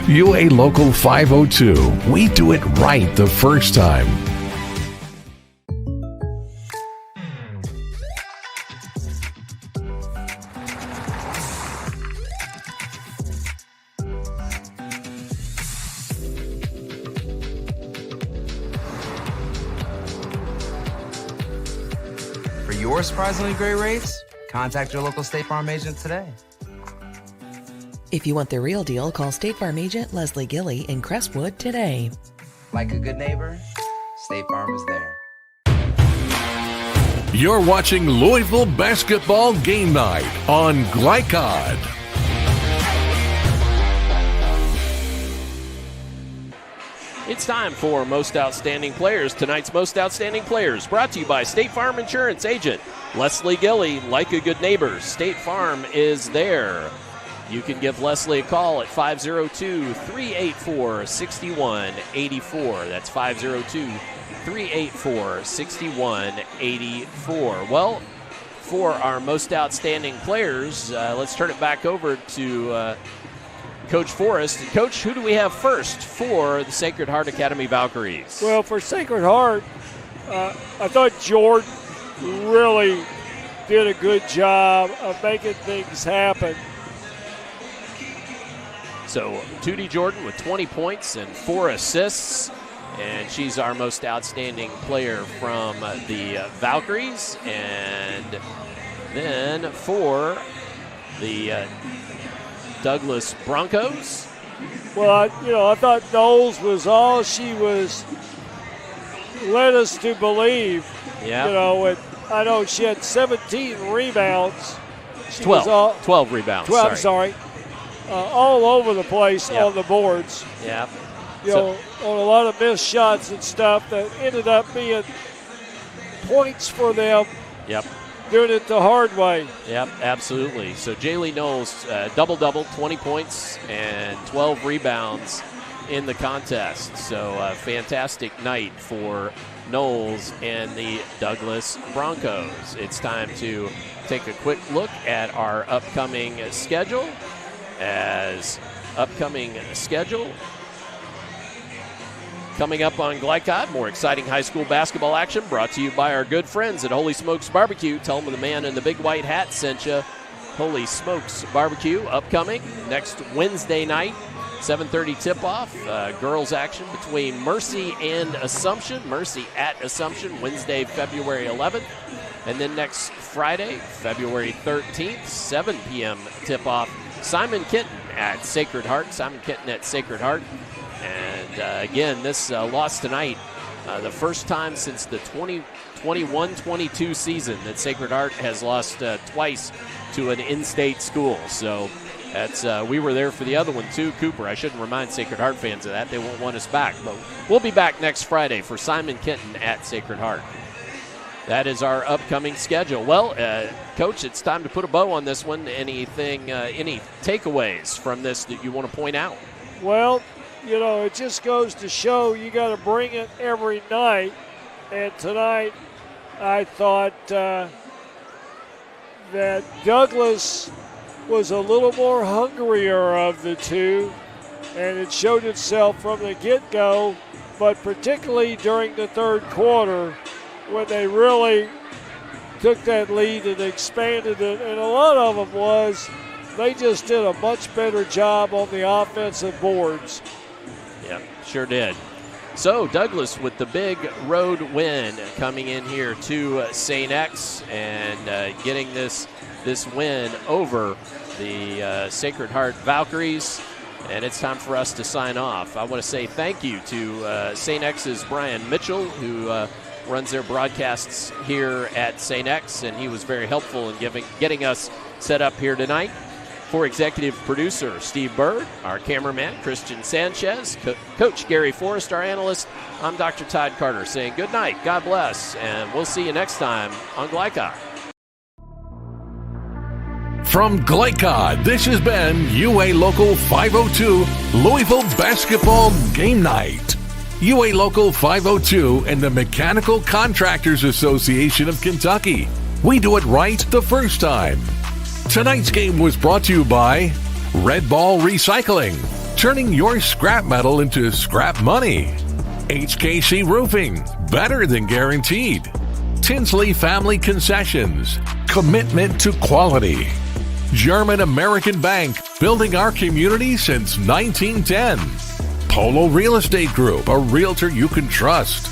UA Local 502. We do it right the first time. your surprisingly great rates? Contact your local State Farm agent today. If you want the real deal, call State Farm agent Leslie Gilly in Crestwood today. Like a good neighbor, State Farm is there. You're watching Louisville Basketball Game Night on Glycod. It's time for Most Outstanding Players. Tonight's Most Outstanding Players brought to you by State Farm Insurance Agent Leslie Gilly. Like a good neighbor, State Farm is there. You can give Leslie a call at 502-384-6184. That's 502-384-6184. Well, for our Most Outstanding Players, let's turn it back over to Coach Forrest. Coach, who do we have first for the Sacred Heart Academy Valkyries? Well, for Sacred Heart, I thought Jordan really did a good job of making things happen. So, Tootie Jordan with 20 points and 4 assists, and she's our most outstanding player from the Valkyries. And then for the Douglas Broncos. Well, I thought Knowles was all she was led us to believe. Yeah. I know she had 17 rebounds. 12 rebounds. 12, sorry. All over the place on the boards. Yeah. On a lot of missed shots and stuff that ended up being points for them. Yep. Doing it the hard way. Yep, absolutely. So Jaylee Knowles, double-double, 20 points and 12 rebounds in the contest. So fantastic night for Knowles and the Douglas Broncos. It's time to take a quick look at our upcoming schedule. Coming up on Glycod, more exciting high school basketball action brought to you by our good friends at Holy Smokes Barbecue. Tell them the man in the big white hat sent you. Holy Smokes Barbecue upcoming next Wednesday night, 7:30 tip-off. Girls action between Mercy and Assumption. Mercy at Assumption, Wednesday, February 11th. And then next Friday, February 13th, 7 p.m. tip-off. Simon Kenton at Sacred Heart. And again, this loss tonight, the first time since the 2021-22 season that Sacred Heart has lost twice to an in-state school. So that's we were there for the other one too, Cooper. I shouldn't remind Sacred Heart fans of that. They won't want us back. But we'll be back next Friday for Simon Kenton at Sacred Heart. That is our upcoming schedule. Well, Coach, it's time to put a bow on this one. Any takeaways from this that you want to point out? Well, it just goes to show you got to bring it every night. And tonight, I thought that Douglas was a little more hungrier of the two, and it showed itself from the get-go, but particularly during the third quarter when they really took that lead and expanded it. And a lot of them they just did a much better job on the offensive boards. Yeah, sure did. So Douglas with the big road win coming in here to St. X and getting this win over the Sacred Heart Valkyries. And it's time for us to sign off. I want to say thank you to St. X's Brian Mitchell, who runs their broadcasts here at St. X, and he was very helpful in getting us set up here tonight. For executive producer Steve Bird, our cameraman Christian Sanchez, Coach Gary Forrest, our analyst, I'm Dr. Todd Carter saying good night, God bless, and we'll see you next time on Glycod. From Glycod, this has been UA Local 502 Louisville Basketball Game Night. UA Local 502 and the Mechanical Contractors Association of Kentucky. We do it right the first time. Tonight's game was brought to you by Red Ball Recycling, turning your scrap metal into scrap money. HKC Roofing, better than guaranteed. Tinsley Family Concessions, commitment to quality. German American Bank, building our community since 1910. Polo Real Estate Group, a realtor you can trust.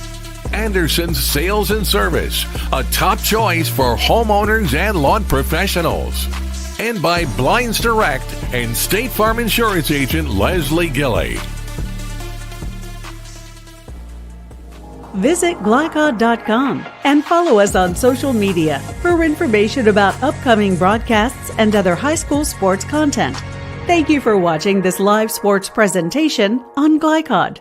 Anderson's Sales and Service, a top choice for homeowners and lawn professionals. And by Blinds Direct and State Farm Insurance Agent Leslie Gilley. Visit glycod.com and follow us on social media for information about upcoming broadcasts and other high school sports content. Thank you for watching this live sports presentation on Glycod.